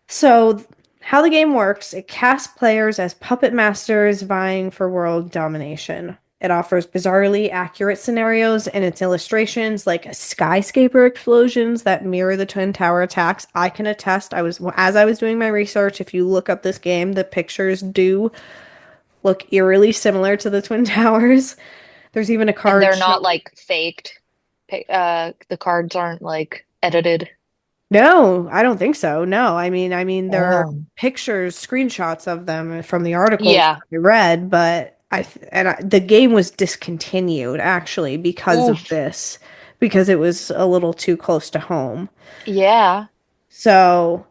So how the game works, it casts players as puppet masters vying for world domination. It offers bizarrely accurate scenarios in its illustrations, like skyscraper explosions that mirror the Twin Tower attacks. I can attest. As I was doing my research, if you look up this game, the pictures do look eerily similar to the Twin Towers. There's even a And card they're not showing. like faked. The cards aren't like edited. No, I don't think so. No, I mean, there are Oh. pictures, screenshots of them from the articles Yeah. I read, but the game was discontinued actually because of Oof. this, because it was a little too close to home. Yeah. So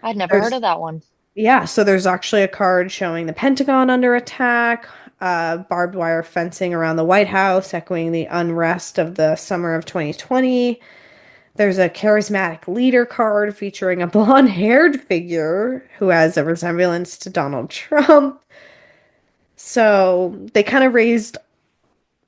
I'd never heard there's of that one. Yeah, so there's actually a card showing the Pentagon under attack, barbed wire fencing around the White House, echoing the unrest of the summer of 2020. There's a charismatic leader card featuring a blonde-haired figure who has a resemblance to Donald Trump. So they kind of raised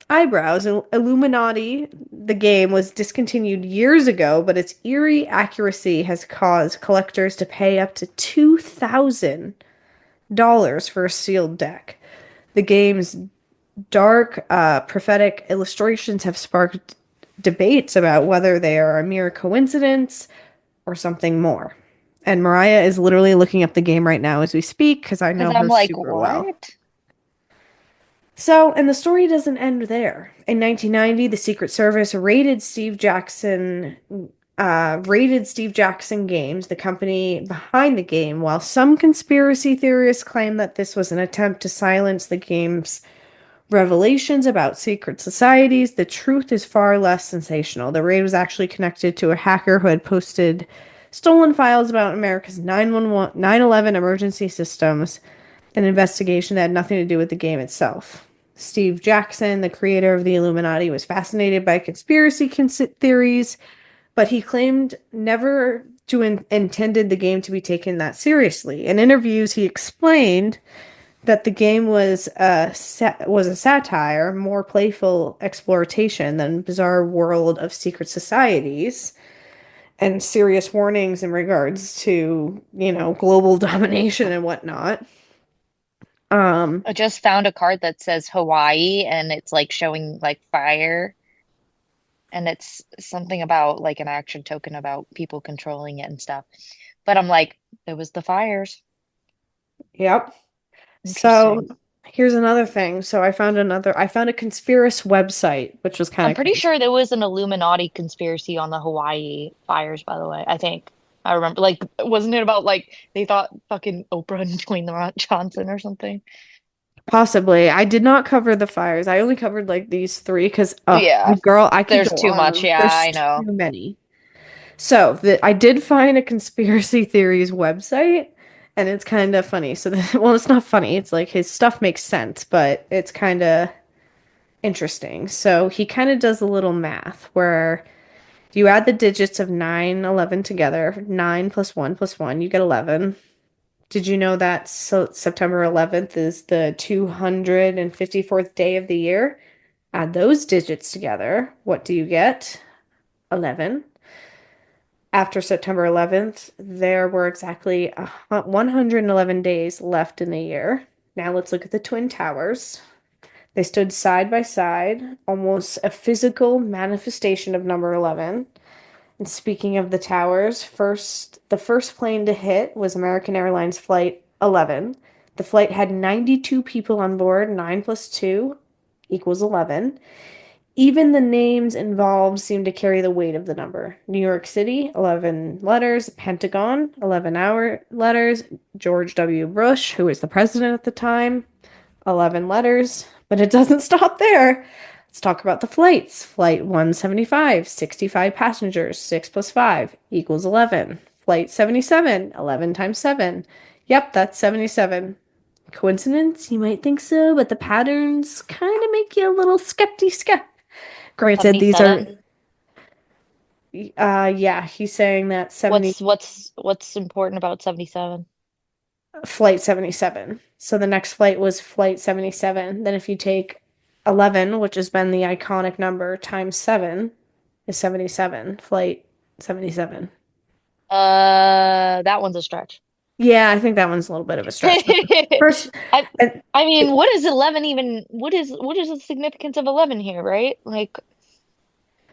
eyebrows. Illuminati, the game, was discontinued years ago, but its eerie accuracy has caused collectors to pay up to $2,000 for a sealed deck. The game's dark, prophetic illustrations have sparked debates about whether they are a mere coincidence or something more. And Mariah is literally looking up the game right now as we speak because I Because know I'm her like, super well. what? So, and the story doesn't end there. In 1990, the Secret Service raided Steve Jackson Games, the company behind the game, while some conspiracy theorists claim that this was an attempt to silence the game's revelations about secret societies. The truth is far less sensational. The raid was actually connected to a hacker who had posted stolen files about America's 911, 9/11 emergency systems, an investigation that had nothing to do with the game itself. Steve Jackson, the creator of the Illuminati, was fascinated by conspiracy theories, but he claimed never to intended the game to be taken that seriously. In interviews, he explained that the game was a satire, more playful exploitation than bizarre world of secret societies, and serious warnings in regards to, global domination and whatnot. Um, I just found a card that says Hawaii and it's like showing like fire and it's something about like an action token about people controlling it and stuff. But I'm like, it was the fires. yep. So Interesting. here's another thing. So I found a conspiracy website, which was kind I'm of pretty crazy. sure there was an Illuminati conspiracy on the Hawaii fires, by the way. I think. I remember, like, wasn't it about like they thought fucking Oprah and Dwayne Johnson or something? Possibly. I did not cover the fires. I only covered like these three because, oh, Yeah, girl, I could there's go too much. on. Yeah, There's I too know. many. So I did find a conspiracy theories website, and it's kind of funny. So, well, it's not funny. It's like his stuff makes sense, but it's kind of interesting. So he kind of does a little math where you add the digits of 9, 11 together. 9 plus 1 plus 1, you get 11. Did you know that September 11th is the 254th day of the year? Add those digits together. What do you get? 11. After September 11th, there were exactly 111 days left in the year. Now let's look at the Twin Towers. They stood side by side, almost a physical manifestation of number 11. And speaking of the towers, the first plane to hit was American Airlines Flight 11. The flight had 92 people on board. 9 plus 2 equals 11. Even the names involved seem to carry the weight of the number. New York City, 11 letters. Pentagon, 11 letters. George W. Bush, who was the president at the time, 11 letters. But it doesn't stop there. Let's talk about the flights. Flight 175, 65 passengers. 6 plus 5 equals 11. Flight 77, 11 times 7. Yep, that's 77. Coincidence? You might think so, but the patterns kind of make you a little skeptic. Granted, these are, 77. yeah, he's saying that 70, What's important about 77? flight 77. So the next flight was flight 77. Then if you take 11, which has been the iconic number, times 7 is 77. Flight 77. That one's a stretch. Yeah, I think that one's a little bit of a stretch. But first, I and I mean, what is 11 even? What is the significance of 11 here, right? Like,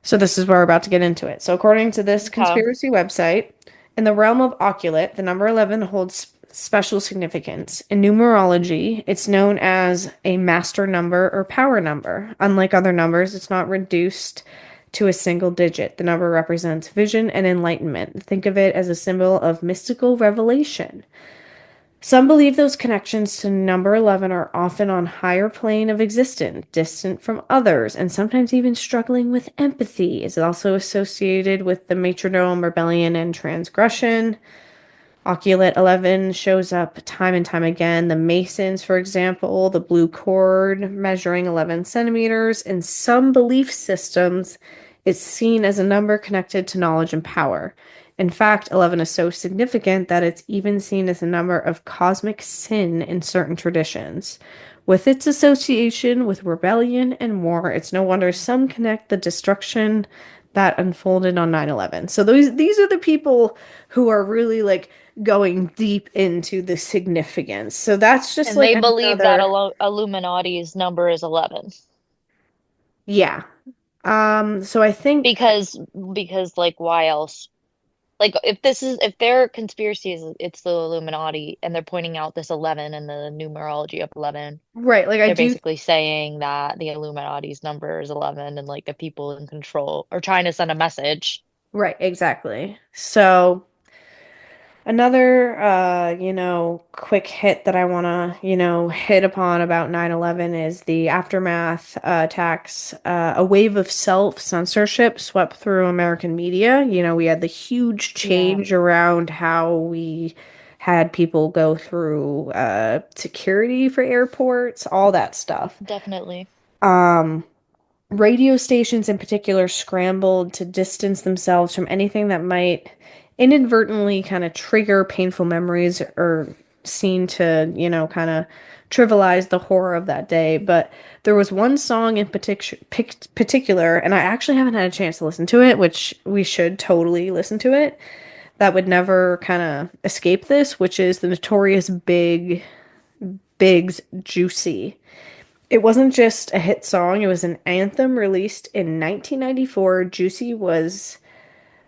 so this is where we're about to get into it. So according to this okay. conspiracy website, in the realm of occulate, the number 11 holds special significance. In numerology, it's known as a master number or power number. Unlike other numbers, it's not reduced to a single digit. The number represents vision and enlightenment. Think of it as a symbol of mystical revelation. Some believe those connections to number 11 are often on higher plane of existence, distant from others, and sometimes even struggling with empathy. Is also associated with the matronome, rebellion, and transgression. Oculate 11 shows up time and time again. The Masons, for example, the blue cord measuring 11 centimeters. In some belief systems, it's seen as a number connected to knowledge and power. In fact, 11 is so significant that it's even seen as a number of cosmic sin in certain traditions. With its association with rebellion and war, it's no wonder some connect the destruction that unfolded on 9/11. So these are the people who are really like going deep into the significance. So that's just And like they believe that another, Illuminati's number is 11 yeah. So I think, because like why else? Like if their conspiracy is it's the Illuminati and they're pointing out this 11 and the numerology of 11, right, like I they're do, basically saying that the Illuminati's number is 11 and like the people in control are trying to send a message. right, exactly. So another, quick hit that I want to, hit upon about 9/11 is the aftermath attacks. A wave of self-censorship swept through American media. We had the huge Yeah, change around how we had people go through security for airports, all that stuff. definitely. Um, Radio stations in particular scrambled to distance themselves from anything that might inadvertently kind of trigger painful memories or seem to, kind of trivialize the horror of that day. But there was one song in particular, and I actually haven't had a chance to listen to it, which we should totally listen to it, that would never kind of escape this, which is the notorious Big's Juicy. It wasn't just a hit song, it was an anthem released in 1994. Juicy was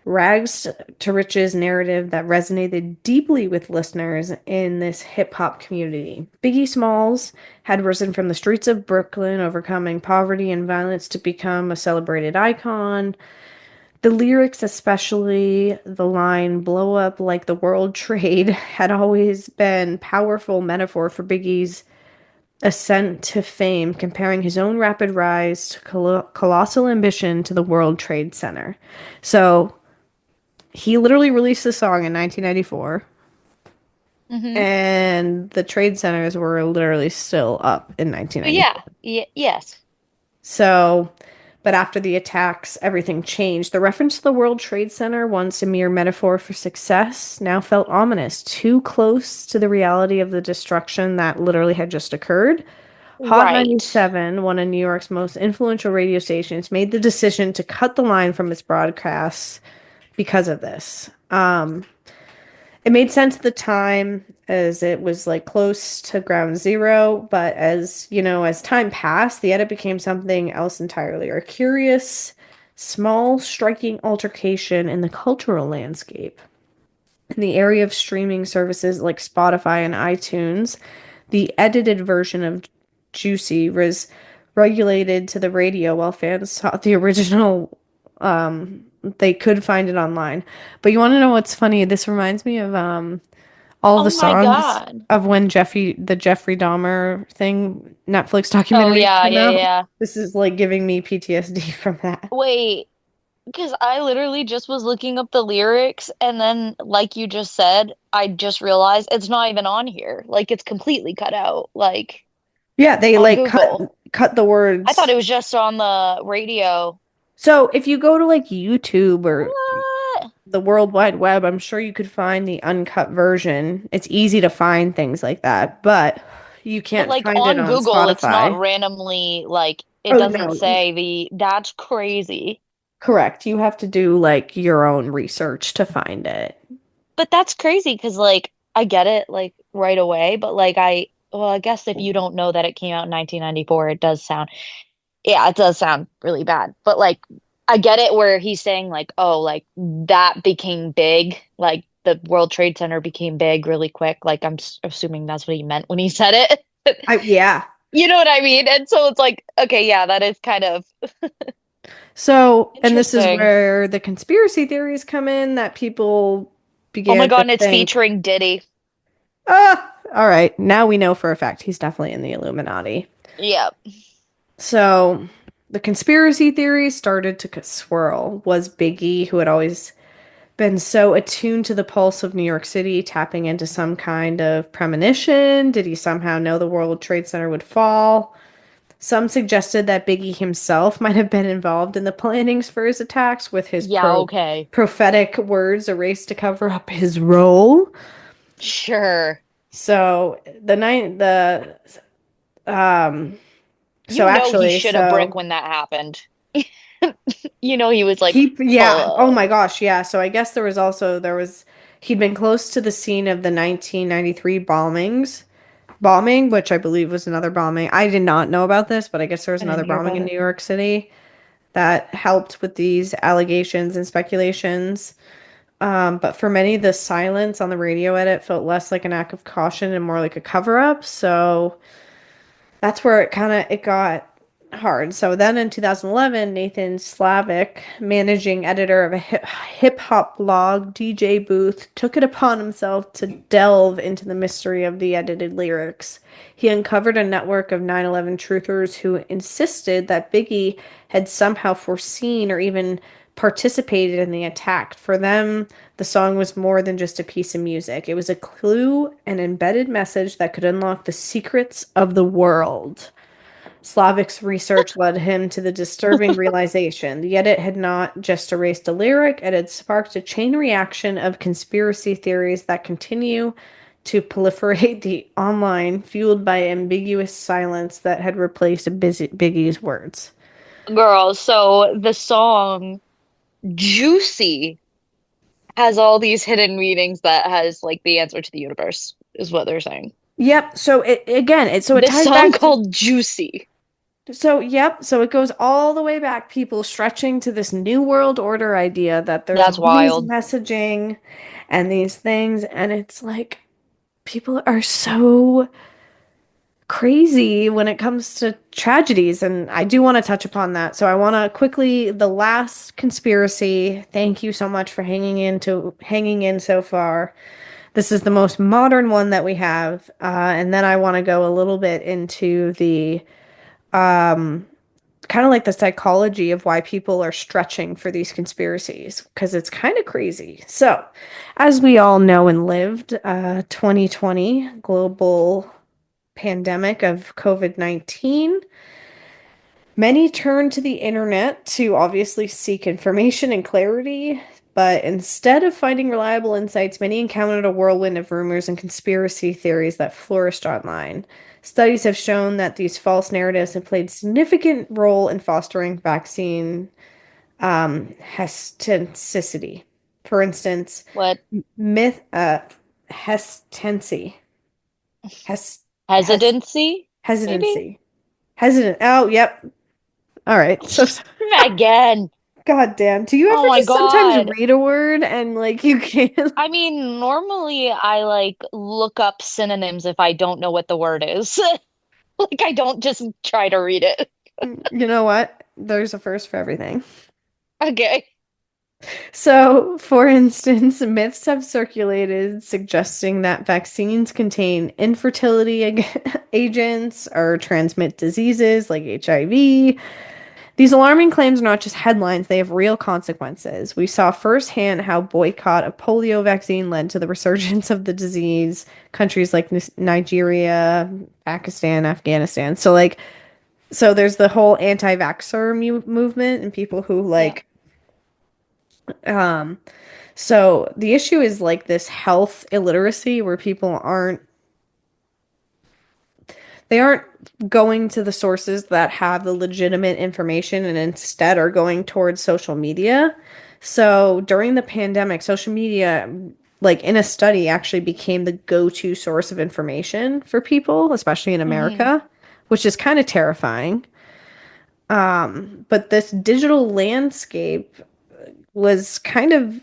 rags to riches narrative that resonated deeply with listeners in this hip hop community. Biggie Smalls had risen from the streets of Brooklyn, overcoming poverty and violence to become a celebrated icon. The lyrics, especially the line blow up like the World Trade, had always been powerful metaphor for Biggie's ascent to fame, comparing his own rapid rise to colossal ambition to the World Trade Center. So he literally released the song in 1994, Hmm. and the trade centers were literally still up in But yeah, 1994. yes. So, but after the attacks, everything changed. The reference to the World Trade Center, once a mere metaphor for success, now felt ominous, too close to the reality of the destruction that literally had just occurred. Hot Right. 97, one of New York's most influential radio stations, made the decision to cut the line from its broadcasts because of this. It made sense at the time as it was like close to ground zero, but as time passed, the edit became something else entirely. A curious, small, striking altercation in the cultural landscape. In the area of streaming services like Spotify and iTunes, the edited version of Juicy was regulated to the radio while fans sought the original. They could find it online. But you want to know what's funny? This reminds me of all Oh the my songs God. of when the Jeffrey Dahmer thing, Netflix Oh documentary yeah, came yeah, out. yeah. This is like giving me PTSD from that. Wait, because I literally just was looking up the lyrics and then like you just said, I just realized it's not even on here. Like it's completely cut out, like Yeah, they on like Google. cut the I thought words. it was just on the radio. So if you go to like YouTube or What? the World Wide Web, I'm sure you could find the uncut version. It's easy to find things like that, but you But can't like find it on on Google, it's not Spotify. randomly like it Oh doesn't no, say that's crazy. correct. You have to do like your own research to find it. But that's crazy because like I get it like right away, but like well, I guess if you don't know that it came out in 1994, it does sound yeah, it does sound really bad. But like I get it where he's saying like, oh, like that became big, like the World Trade Center became big really quick. Like assuming that's what he meant when he said it. Yeah. You know what I mean? And so it's like, okay, yeah, that is kind of So, and this is interesting. where the conspiracy theories come in that people Oh my began God, to and it's think, featuring Diddy. all right, now we know for a fact he's definitely in the Illuminati. Yeah. So the conspiracy theories started to swirl. Was Biggie, who had always been so attuned to the pulse of New York City, tapping into some kind of premonition? Did he somehow know the World Trade Center would fall? Some suggested that Biggie himself might have been involved in the plannings for his attacks, with his Yeah, okay. prophetic words erased to cover up his role. Sure. So the night the um You so know he actually should have brick so when that happened. You know he was like, yeah, oh fuck. my gosh, yeah. So I guess there was he'd been close to the scene of the 1993 bombing, which I believe was another bombing. I did not know about this, but I guess there was I another didn't hear bombing about in it. New York City that helped with these allegations and speculations. But for many, the silence on the radio edit felt less like an act of caution and more like a cover up. So that's where it got hard. So then in 2011, Nathan Slavic, managing editor of a hip hop blog, DJ Booth, took it upon himself to delve into the mystery of the edited lyrics. He uncovered a network of 9/11 truthers who insisted that Biggie had somehow foreseen or even participated in the attack. For them, the song was more than just a piece of music. It was a clue, an embedded message that could unlock the secrets of the world. Slavic's research led him to the disturbing realization the edit had not just erased a lyric, it had sparked a chain reaction of conspiracy theories that continue to proliferate the online, fueled by ambiguous silence that had replaced Biggie's words. Girl, so the song Juicy has all these hidden meanings that has like the answer to the universe, is what they're saying. Yep. So it again, it This ties song back to called Juicy. so it goes all the way back, people stretching to this new world order idea that there's That's all these wild. messaging and these things, and it's like people are so crazy when it comes to tragedies, and I do want to touch upon that. So I want to quickly the last conspiracy. Thank you so much for hanging in so far. This is the most modern one that we have, and then I want to go a little bit into the kind of like the psychology of why people are stretching for these conspiracies because it's kind of crazy. So, as we all know and lived, 2020 global pandemic of COVID-19, many turned to the internet to obviously seek information and clarity. But instead of finding reliable insights, many encountered a whirlwind of rumors and conspiracy theories that flourished online. Studies have shown that these false narratives have played a significant role in fostering vaccine hesitancy. For instance, What? myth hesitancy. Hes hes Hesitancy? Maybe? hesitancy. Hesitant. Oh, yep. All right. So Again. God damn. Do you Oh ever my just sometimes God. read a word and like you can't? I mean, normally I like look up synonyms if I don't know what the word is. Like I don't just try to read it. You know what? There's a first for everything. Okay. So, for instance, myths have circulated suggesting that vaccines contain infertility agents or transmit diseases like HIV. These alarming claims are not just headlines, they have real consequences. We saw firsthand how boycott of polio vaccine led to the resurgence of the disease, countries like Nigeria, Pakistan, Afghanistan. So there's the whole anti-vaxxer movement and people who Yeah. um so the issue is like this health illiteracy where people aren't going to the sources that have the legitimate information and instead are going towards social media. So during the pandemic, social media, like in a study, actually became the go-to source of information for people, especially in Hmm. America, which is kind of terrifying. But this digital landscape was kind of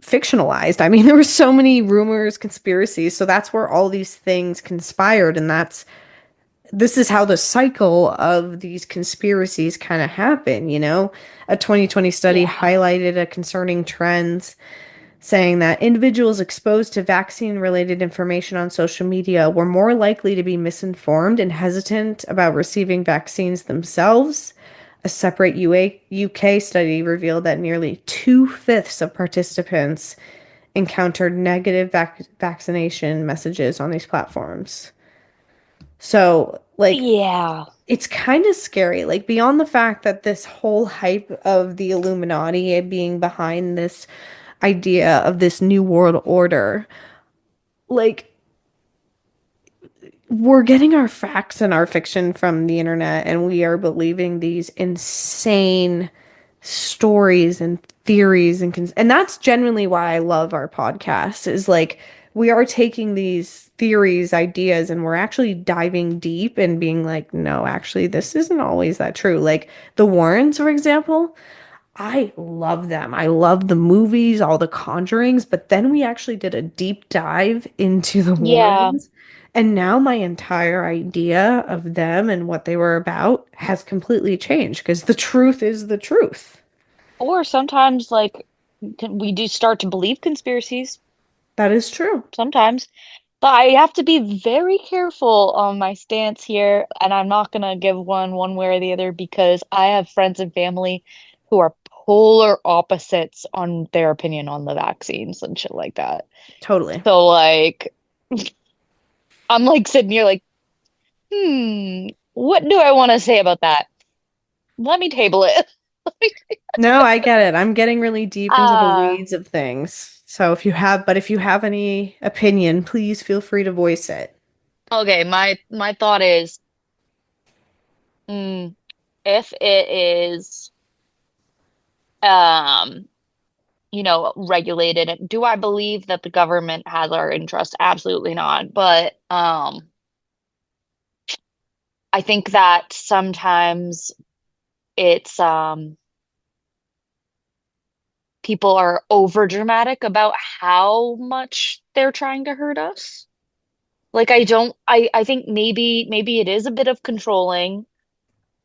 fictionalized. I mean, there were so many rumors, conspiracies, so that's where all these things conspired, and this is how the cycle of these conspiracies kind of happen, you know? A 2020 study Yeah. highlighted a concerning trends saying that individuals exposed to vaccine related information on social media were more likely to be misinformed and hesitant about receiving vaccines themselves. A separate UK study revealed that nearly two-fifths of participants encountered negative vaccination messages on these platforms. So, like, Yeah. it's kind of scary. Like, beyond the fact that this whole hype of the Illuminati being behind this idea of this new world order, like, we're getting our facts and our fiction from the internet, and we are believing these insane stories and theories and that's genuinely why I love our podcast is like we are taking these theories, ideas, and we're actually diving deep and being like, no, actually, this isn't always that true. Like the Warrens, for example, I love them. I love the movies, all the Conjurings, but then we actually did a deep dive into the Yeah. Warrens. And now my entire idea of them and what they were about has completely changed because the truth is the truth. Or sometimes, like, we do start to believe conspiracies That is true. sometimes. But I have to be very careful on my stance here, and I'm not gonna give one way or the other because I have friends and family who are polar opposites on their opinion on the vaccines and shit like that. Totally. So like I'm like sitting here like, what do I want to say about that? Let me table it. No, I get it. I'm getting really deep into the Uh, weeds of things. So if you have any opinion, please feel free to voice it. okay, my thought is, hmm, if it is um regulated. Do I believe that the government has our interest? Absolutely not. But I think that sometimes it's people are over dramatic about how much they're trying to hurt us. Like I think maybe it is a bit of controlling.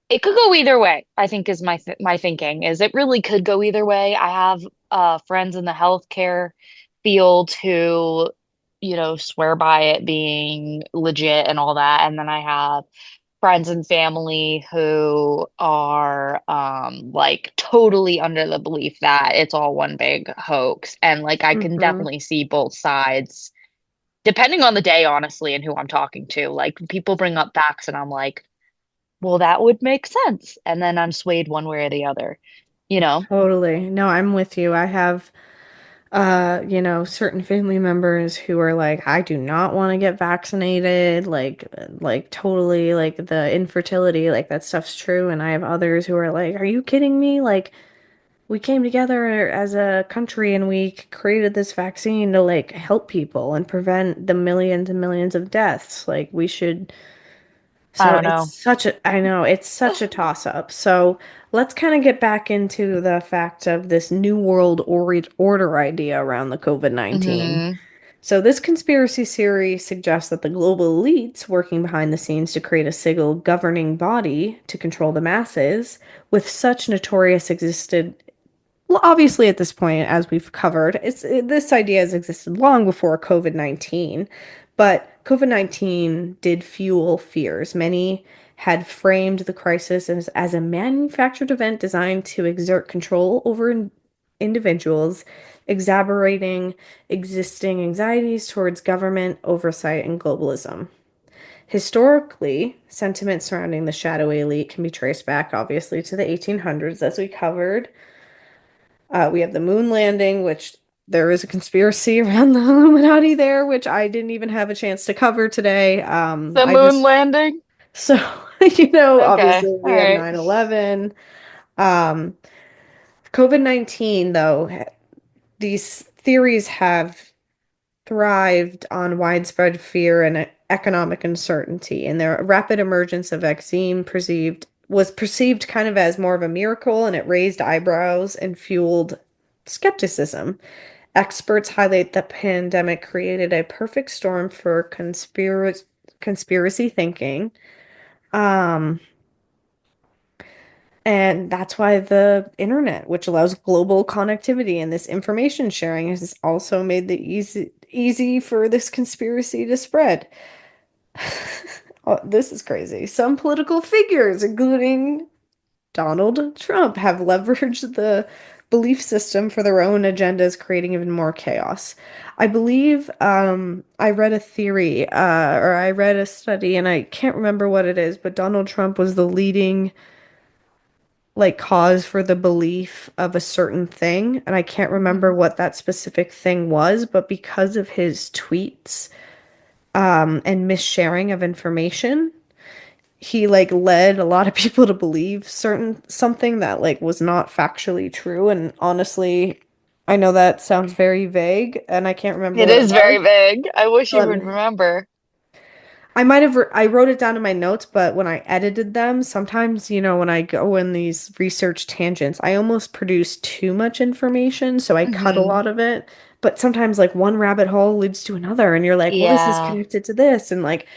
It could go either way, I think is my thinking is it really could go either way. I have friends in the healthcare field who, swear by it being legit and all that. And then I have friends and family who are like totally under the belief that it's all one big hoax. And like I can Hmm. definitely see both sides depending on the day, honestly, and who I'm talking to. Like people bring up facts and I'm like, well, that would make sense. And then I'm swayed one way or the other, you know? Totally. No, I'm with you. I have certain family members who are like, I do not want to get vaccinated, like totally like the infertility, like that stuff's true. And I have others who are like, are you kidding me? Like we came together as a country and we created this vaccine to like help people and prevent the millions and millions of deaths. Like we should. I So don't know. I know it's such a toss up. So let's kind of get back into the fact of this new world order idea around the COVID-19. Hmm. So this conspiracy theory suggests that the global elites working behind the scenes to create a single governing body to control the masses with such notorious existed. Well, obviously, at this point, as we've covered, this idea has existed long before COVID-19, but COVID-19 did fuel fears. Many had framed the crisis as a manufactured event designed to exert control over individuals, exacerbating existing anxieties towards government oversight and globalism. Historically, sentiment surrounding the shadowy elite can be traced back, obviously, to the 1800s, as we covered. We have the moon landing, which there is a conspiracy around the Illuminati there, which I didn't even have a chance to cover today. The I moon just, landing? so, Okay. obviously All we have right. 9/11. Um, COVID-19, though, these theories have thrived on widespread fear and economic uncertainty, and their rapid emergence of vaccine perceived kind of as more of a miracle, and it raised eyebrows and fueled skepticism. Experts highlight that pandemic created a perfect storm for conspiracy thinking. Um, and that's why the internet, which allows global connectivity and this information sharing, has also made the easy for this conspiracy to spread. Oh, this is crazy. Some political figures, including Donald Trump have leveraged the belief system for their own agendas, creating even more chaos. I believe I read a theory or I read a study, and I can't remember what it is, but Donald Trump was the leading like cause for the belief of a certain thing, and I can't remember Mhm. what that specific thing was, but because of his tweets and missharing of information, he like led a lot of people to believe certain something that like was not factually true. And honestly, I know that sounds very vague and I can't remember It what it is very was. vague. I wish So you would remember. I might have I wrote it down in my notes, but when I edited them, sometimes, when I go in these research tangents, I almost produce too much information, so I cut a Hmm. lot of it. But sometimes like one rabbit hole leads to another and you're like, well, this is Yeah. connected to this and like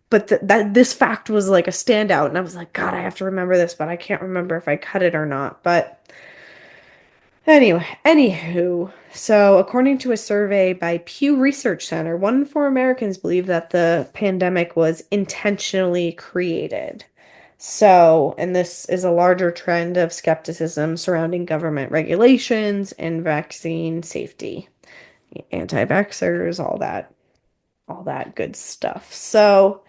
but that this fact was like a standout, and I was like, God, I have to remember this, but I can't remember if I cut it or not. But anyway, anywho, so according to a survey by Pew Research Center, 1 in 4 Americans believe that the pandemic was intentionally created. So, and this is a larger trend of skepticism surrounding government regulations and vaccine safety, anti-vaxxers, all that good stuff. So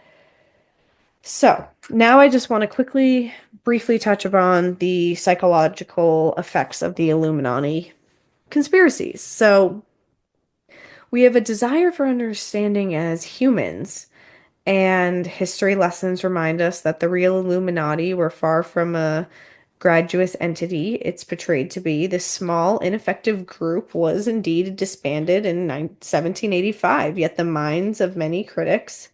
now I just want to quickly, briefly touch upon the psychological effects of the Illuminati conspiracies. So we have a desire for understanding as humans, and history lessons remind us that the real Illuminati were far from a graduous entity it's portrayed to be. This small, ineffective group was indeed disbanded in 1785, yet the minds of many critics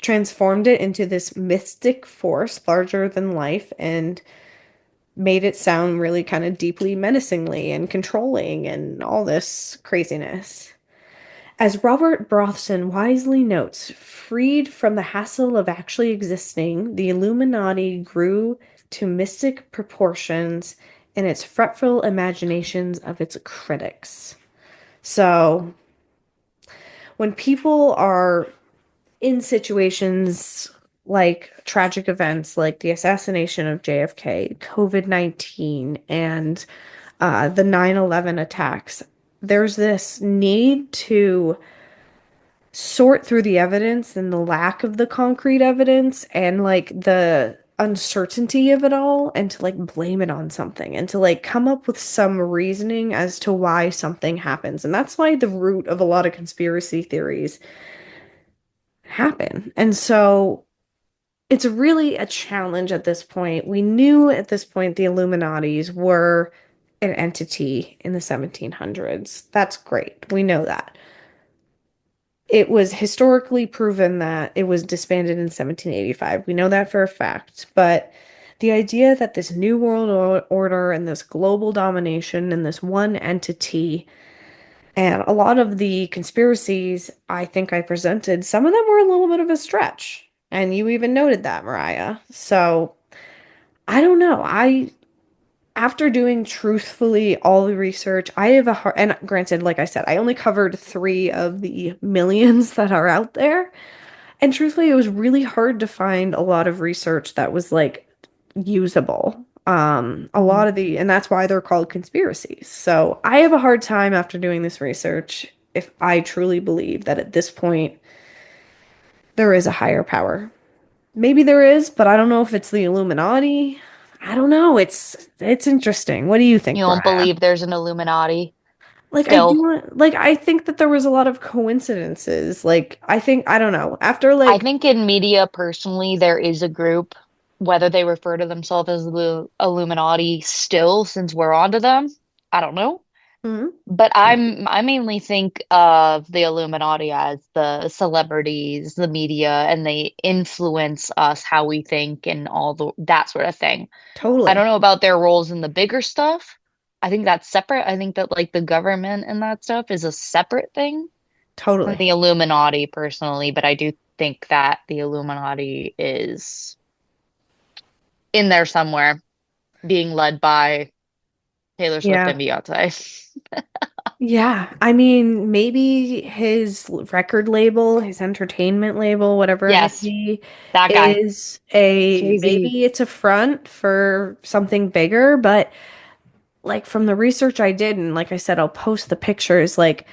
transformed it into this mystic force larger than life and made it sound really kind of deeply menacingly and controlling and all this craziness. As Robert Brothson wisely notes, freed from the hassle of actually existing, the Illuminati grew to mystic proportions in its fretful imaginations of its critics. So, when people are in situations like tragic events like the assassination of JFK, COVID-19, and the 9/11 attacks, there's this need to sort through the evidence and the lack of the concrete evidence and like the uncertainty of it all and to like blame it on something and to like come up with some reasoning as to why something happens. And that's why the root of a lot of conspiracy theories happen. And so it's really a challenge at this point. We knew at this point the Illuminatis were an entity in the 1700s. That's great. We know that. It was historically proven that it was disbanded in 1785. We know that for a fact. But the idea that this new world order and this global domination and this one entity and a lot of the conspiracies I think I presented, some of them were a little bit of a stretch. And you even noted that, Mariah. So I don't know. After doing truthfully all the research, I have a hard, and granted, like I said, I only covered three of the millions that are out there. And truthfully, it was really hard to find a lot of research that was like usable. A lot Mhm. of and that's why they're called conspiracies. So I have a hard time after doing this research if I truly believe that at this point there is a higher power. Maybe there is, but I don't know if it's the Illuminati. I don't know. It's interesting. What do you You think, don't Mariah? believe there's an Illuminati Like I still. do like I think that there was a lot of coincidences. Like I think I don't know. After I like think in media, personally, there is a group, whether they refer to themselves as the Illuminati still, since we're onto them, I don't know. hmm, But I mainly think of the Illuminati as the celebrities, the media, and they influence us how we think and all the that sort of thing. I don't totally. know about their roles in the bigger stuff. I think that's separate. I think that like the government and that stuff is a separate thing from Totally. the Illuminati personally, but I do think that the Illuminati is in there somewhere being led by Taylor Swift Yeah. and Beyonce. Yeah, I mean, maybe his record label, his entertainment label, whatever it may Yes, be, that guy. is a Jay-Z. maybe it's a front for something bigger, but like from the research I did, and like I said, I'll post the pictures, like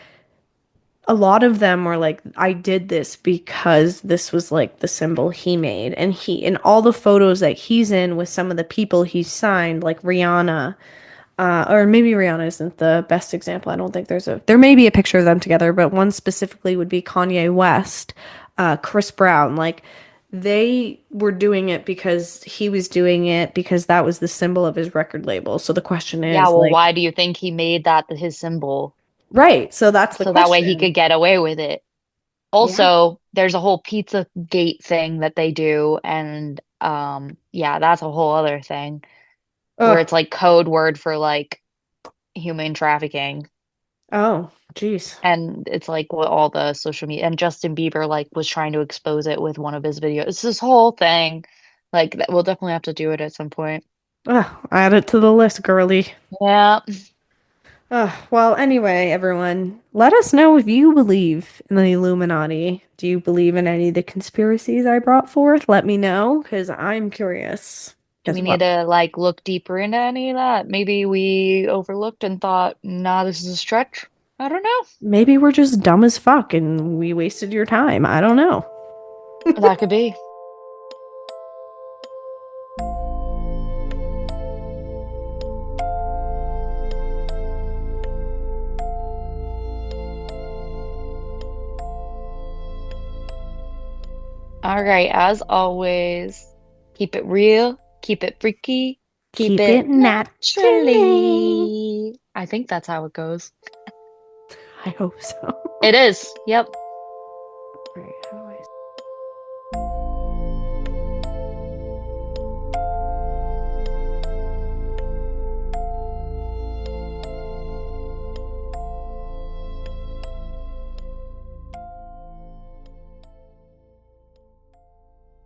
a lot of them were like, I did this because this was like the symbol he made. And he, in all the photos that he's in with some of the people he's signed, like Rihanna, or maybe Rihanna isn't the best example. I don't think there may be a picture of them together, but one specifically would be Kanye West, Chris Brown. Like they were doing it because he was doing it because that was the symbol of his record label. So the question Yeah, is well, like, why do you think he made that his symbol? right. So that's the So that way he question. could get away with it. Yeah. Also, there's a whole Pizza Gate thing that they do, and yeah, that's a whole other thing where Oh, it's like code word for like human trafficking. oh, geez. And it's like what all the social media and Justin Bieber like was trying to expose it with one of his videos. It's this whole thing. Like we'll definitely have to do it at some point. Oh, add it to the list, girly. Yeah. Well, anyway, everyone, let us know if you believe in the Illuminati. Do you believe in any of the conspiracies I brought forth? Let me know, because I'm curious Do as we need well. to like look deeper into any of that? Maybe we overlooked and thought, nah, this is a stretch. I don't know. Maybe we're just dumb as fuck and we wasted your time. I don't know. That could be. All right, as always, keep it real, keep it freaky, keep Keep it it naturally. naturally. I think that's how it goes. I hope so. It is. Yep. Right, how do I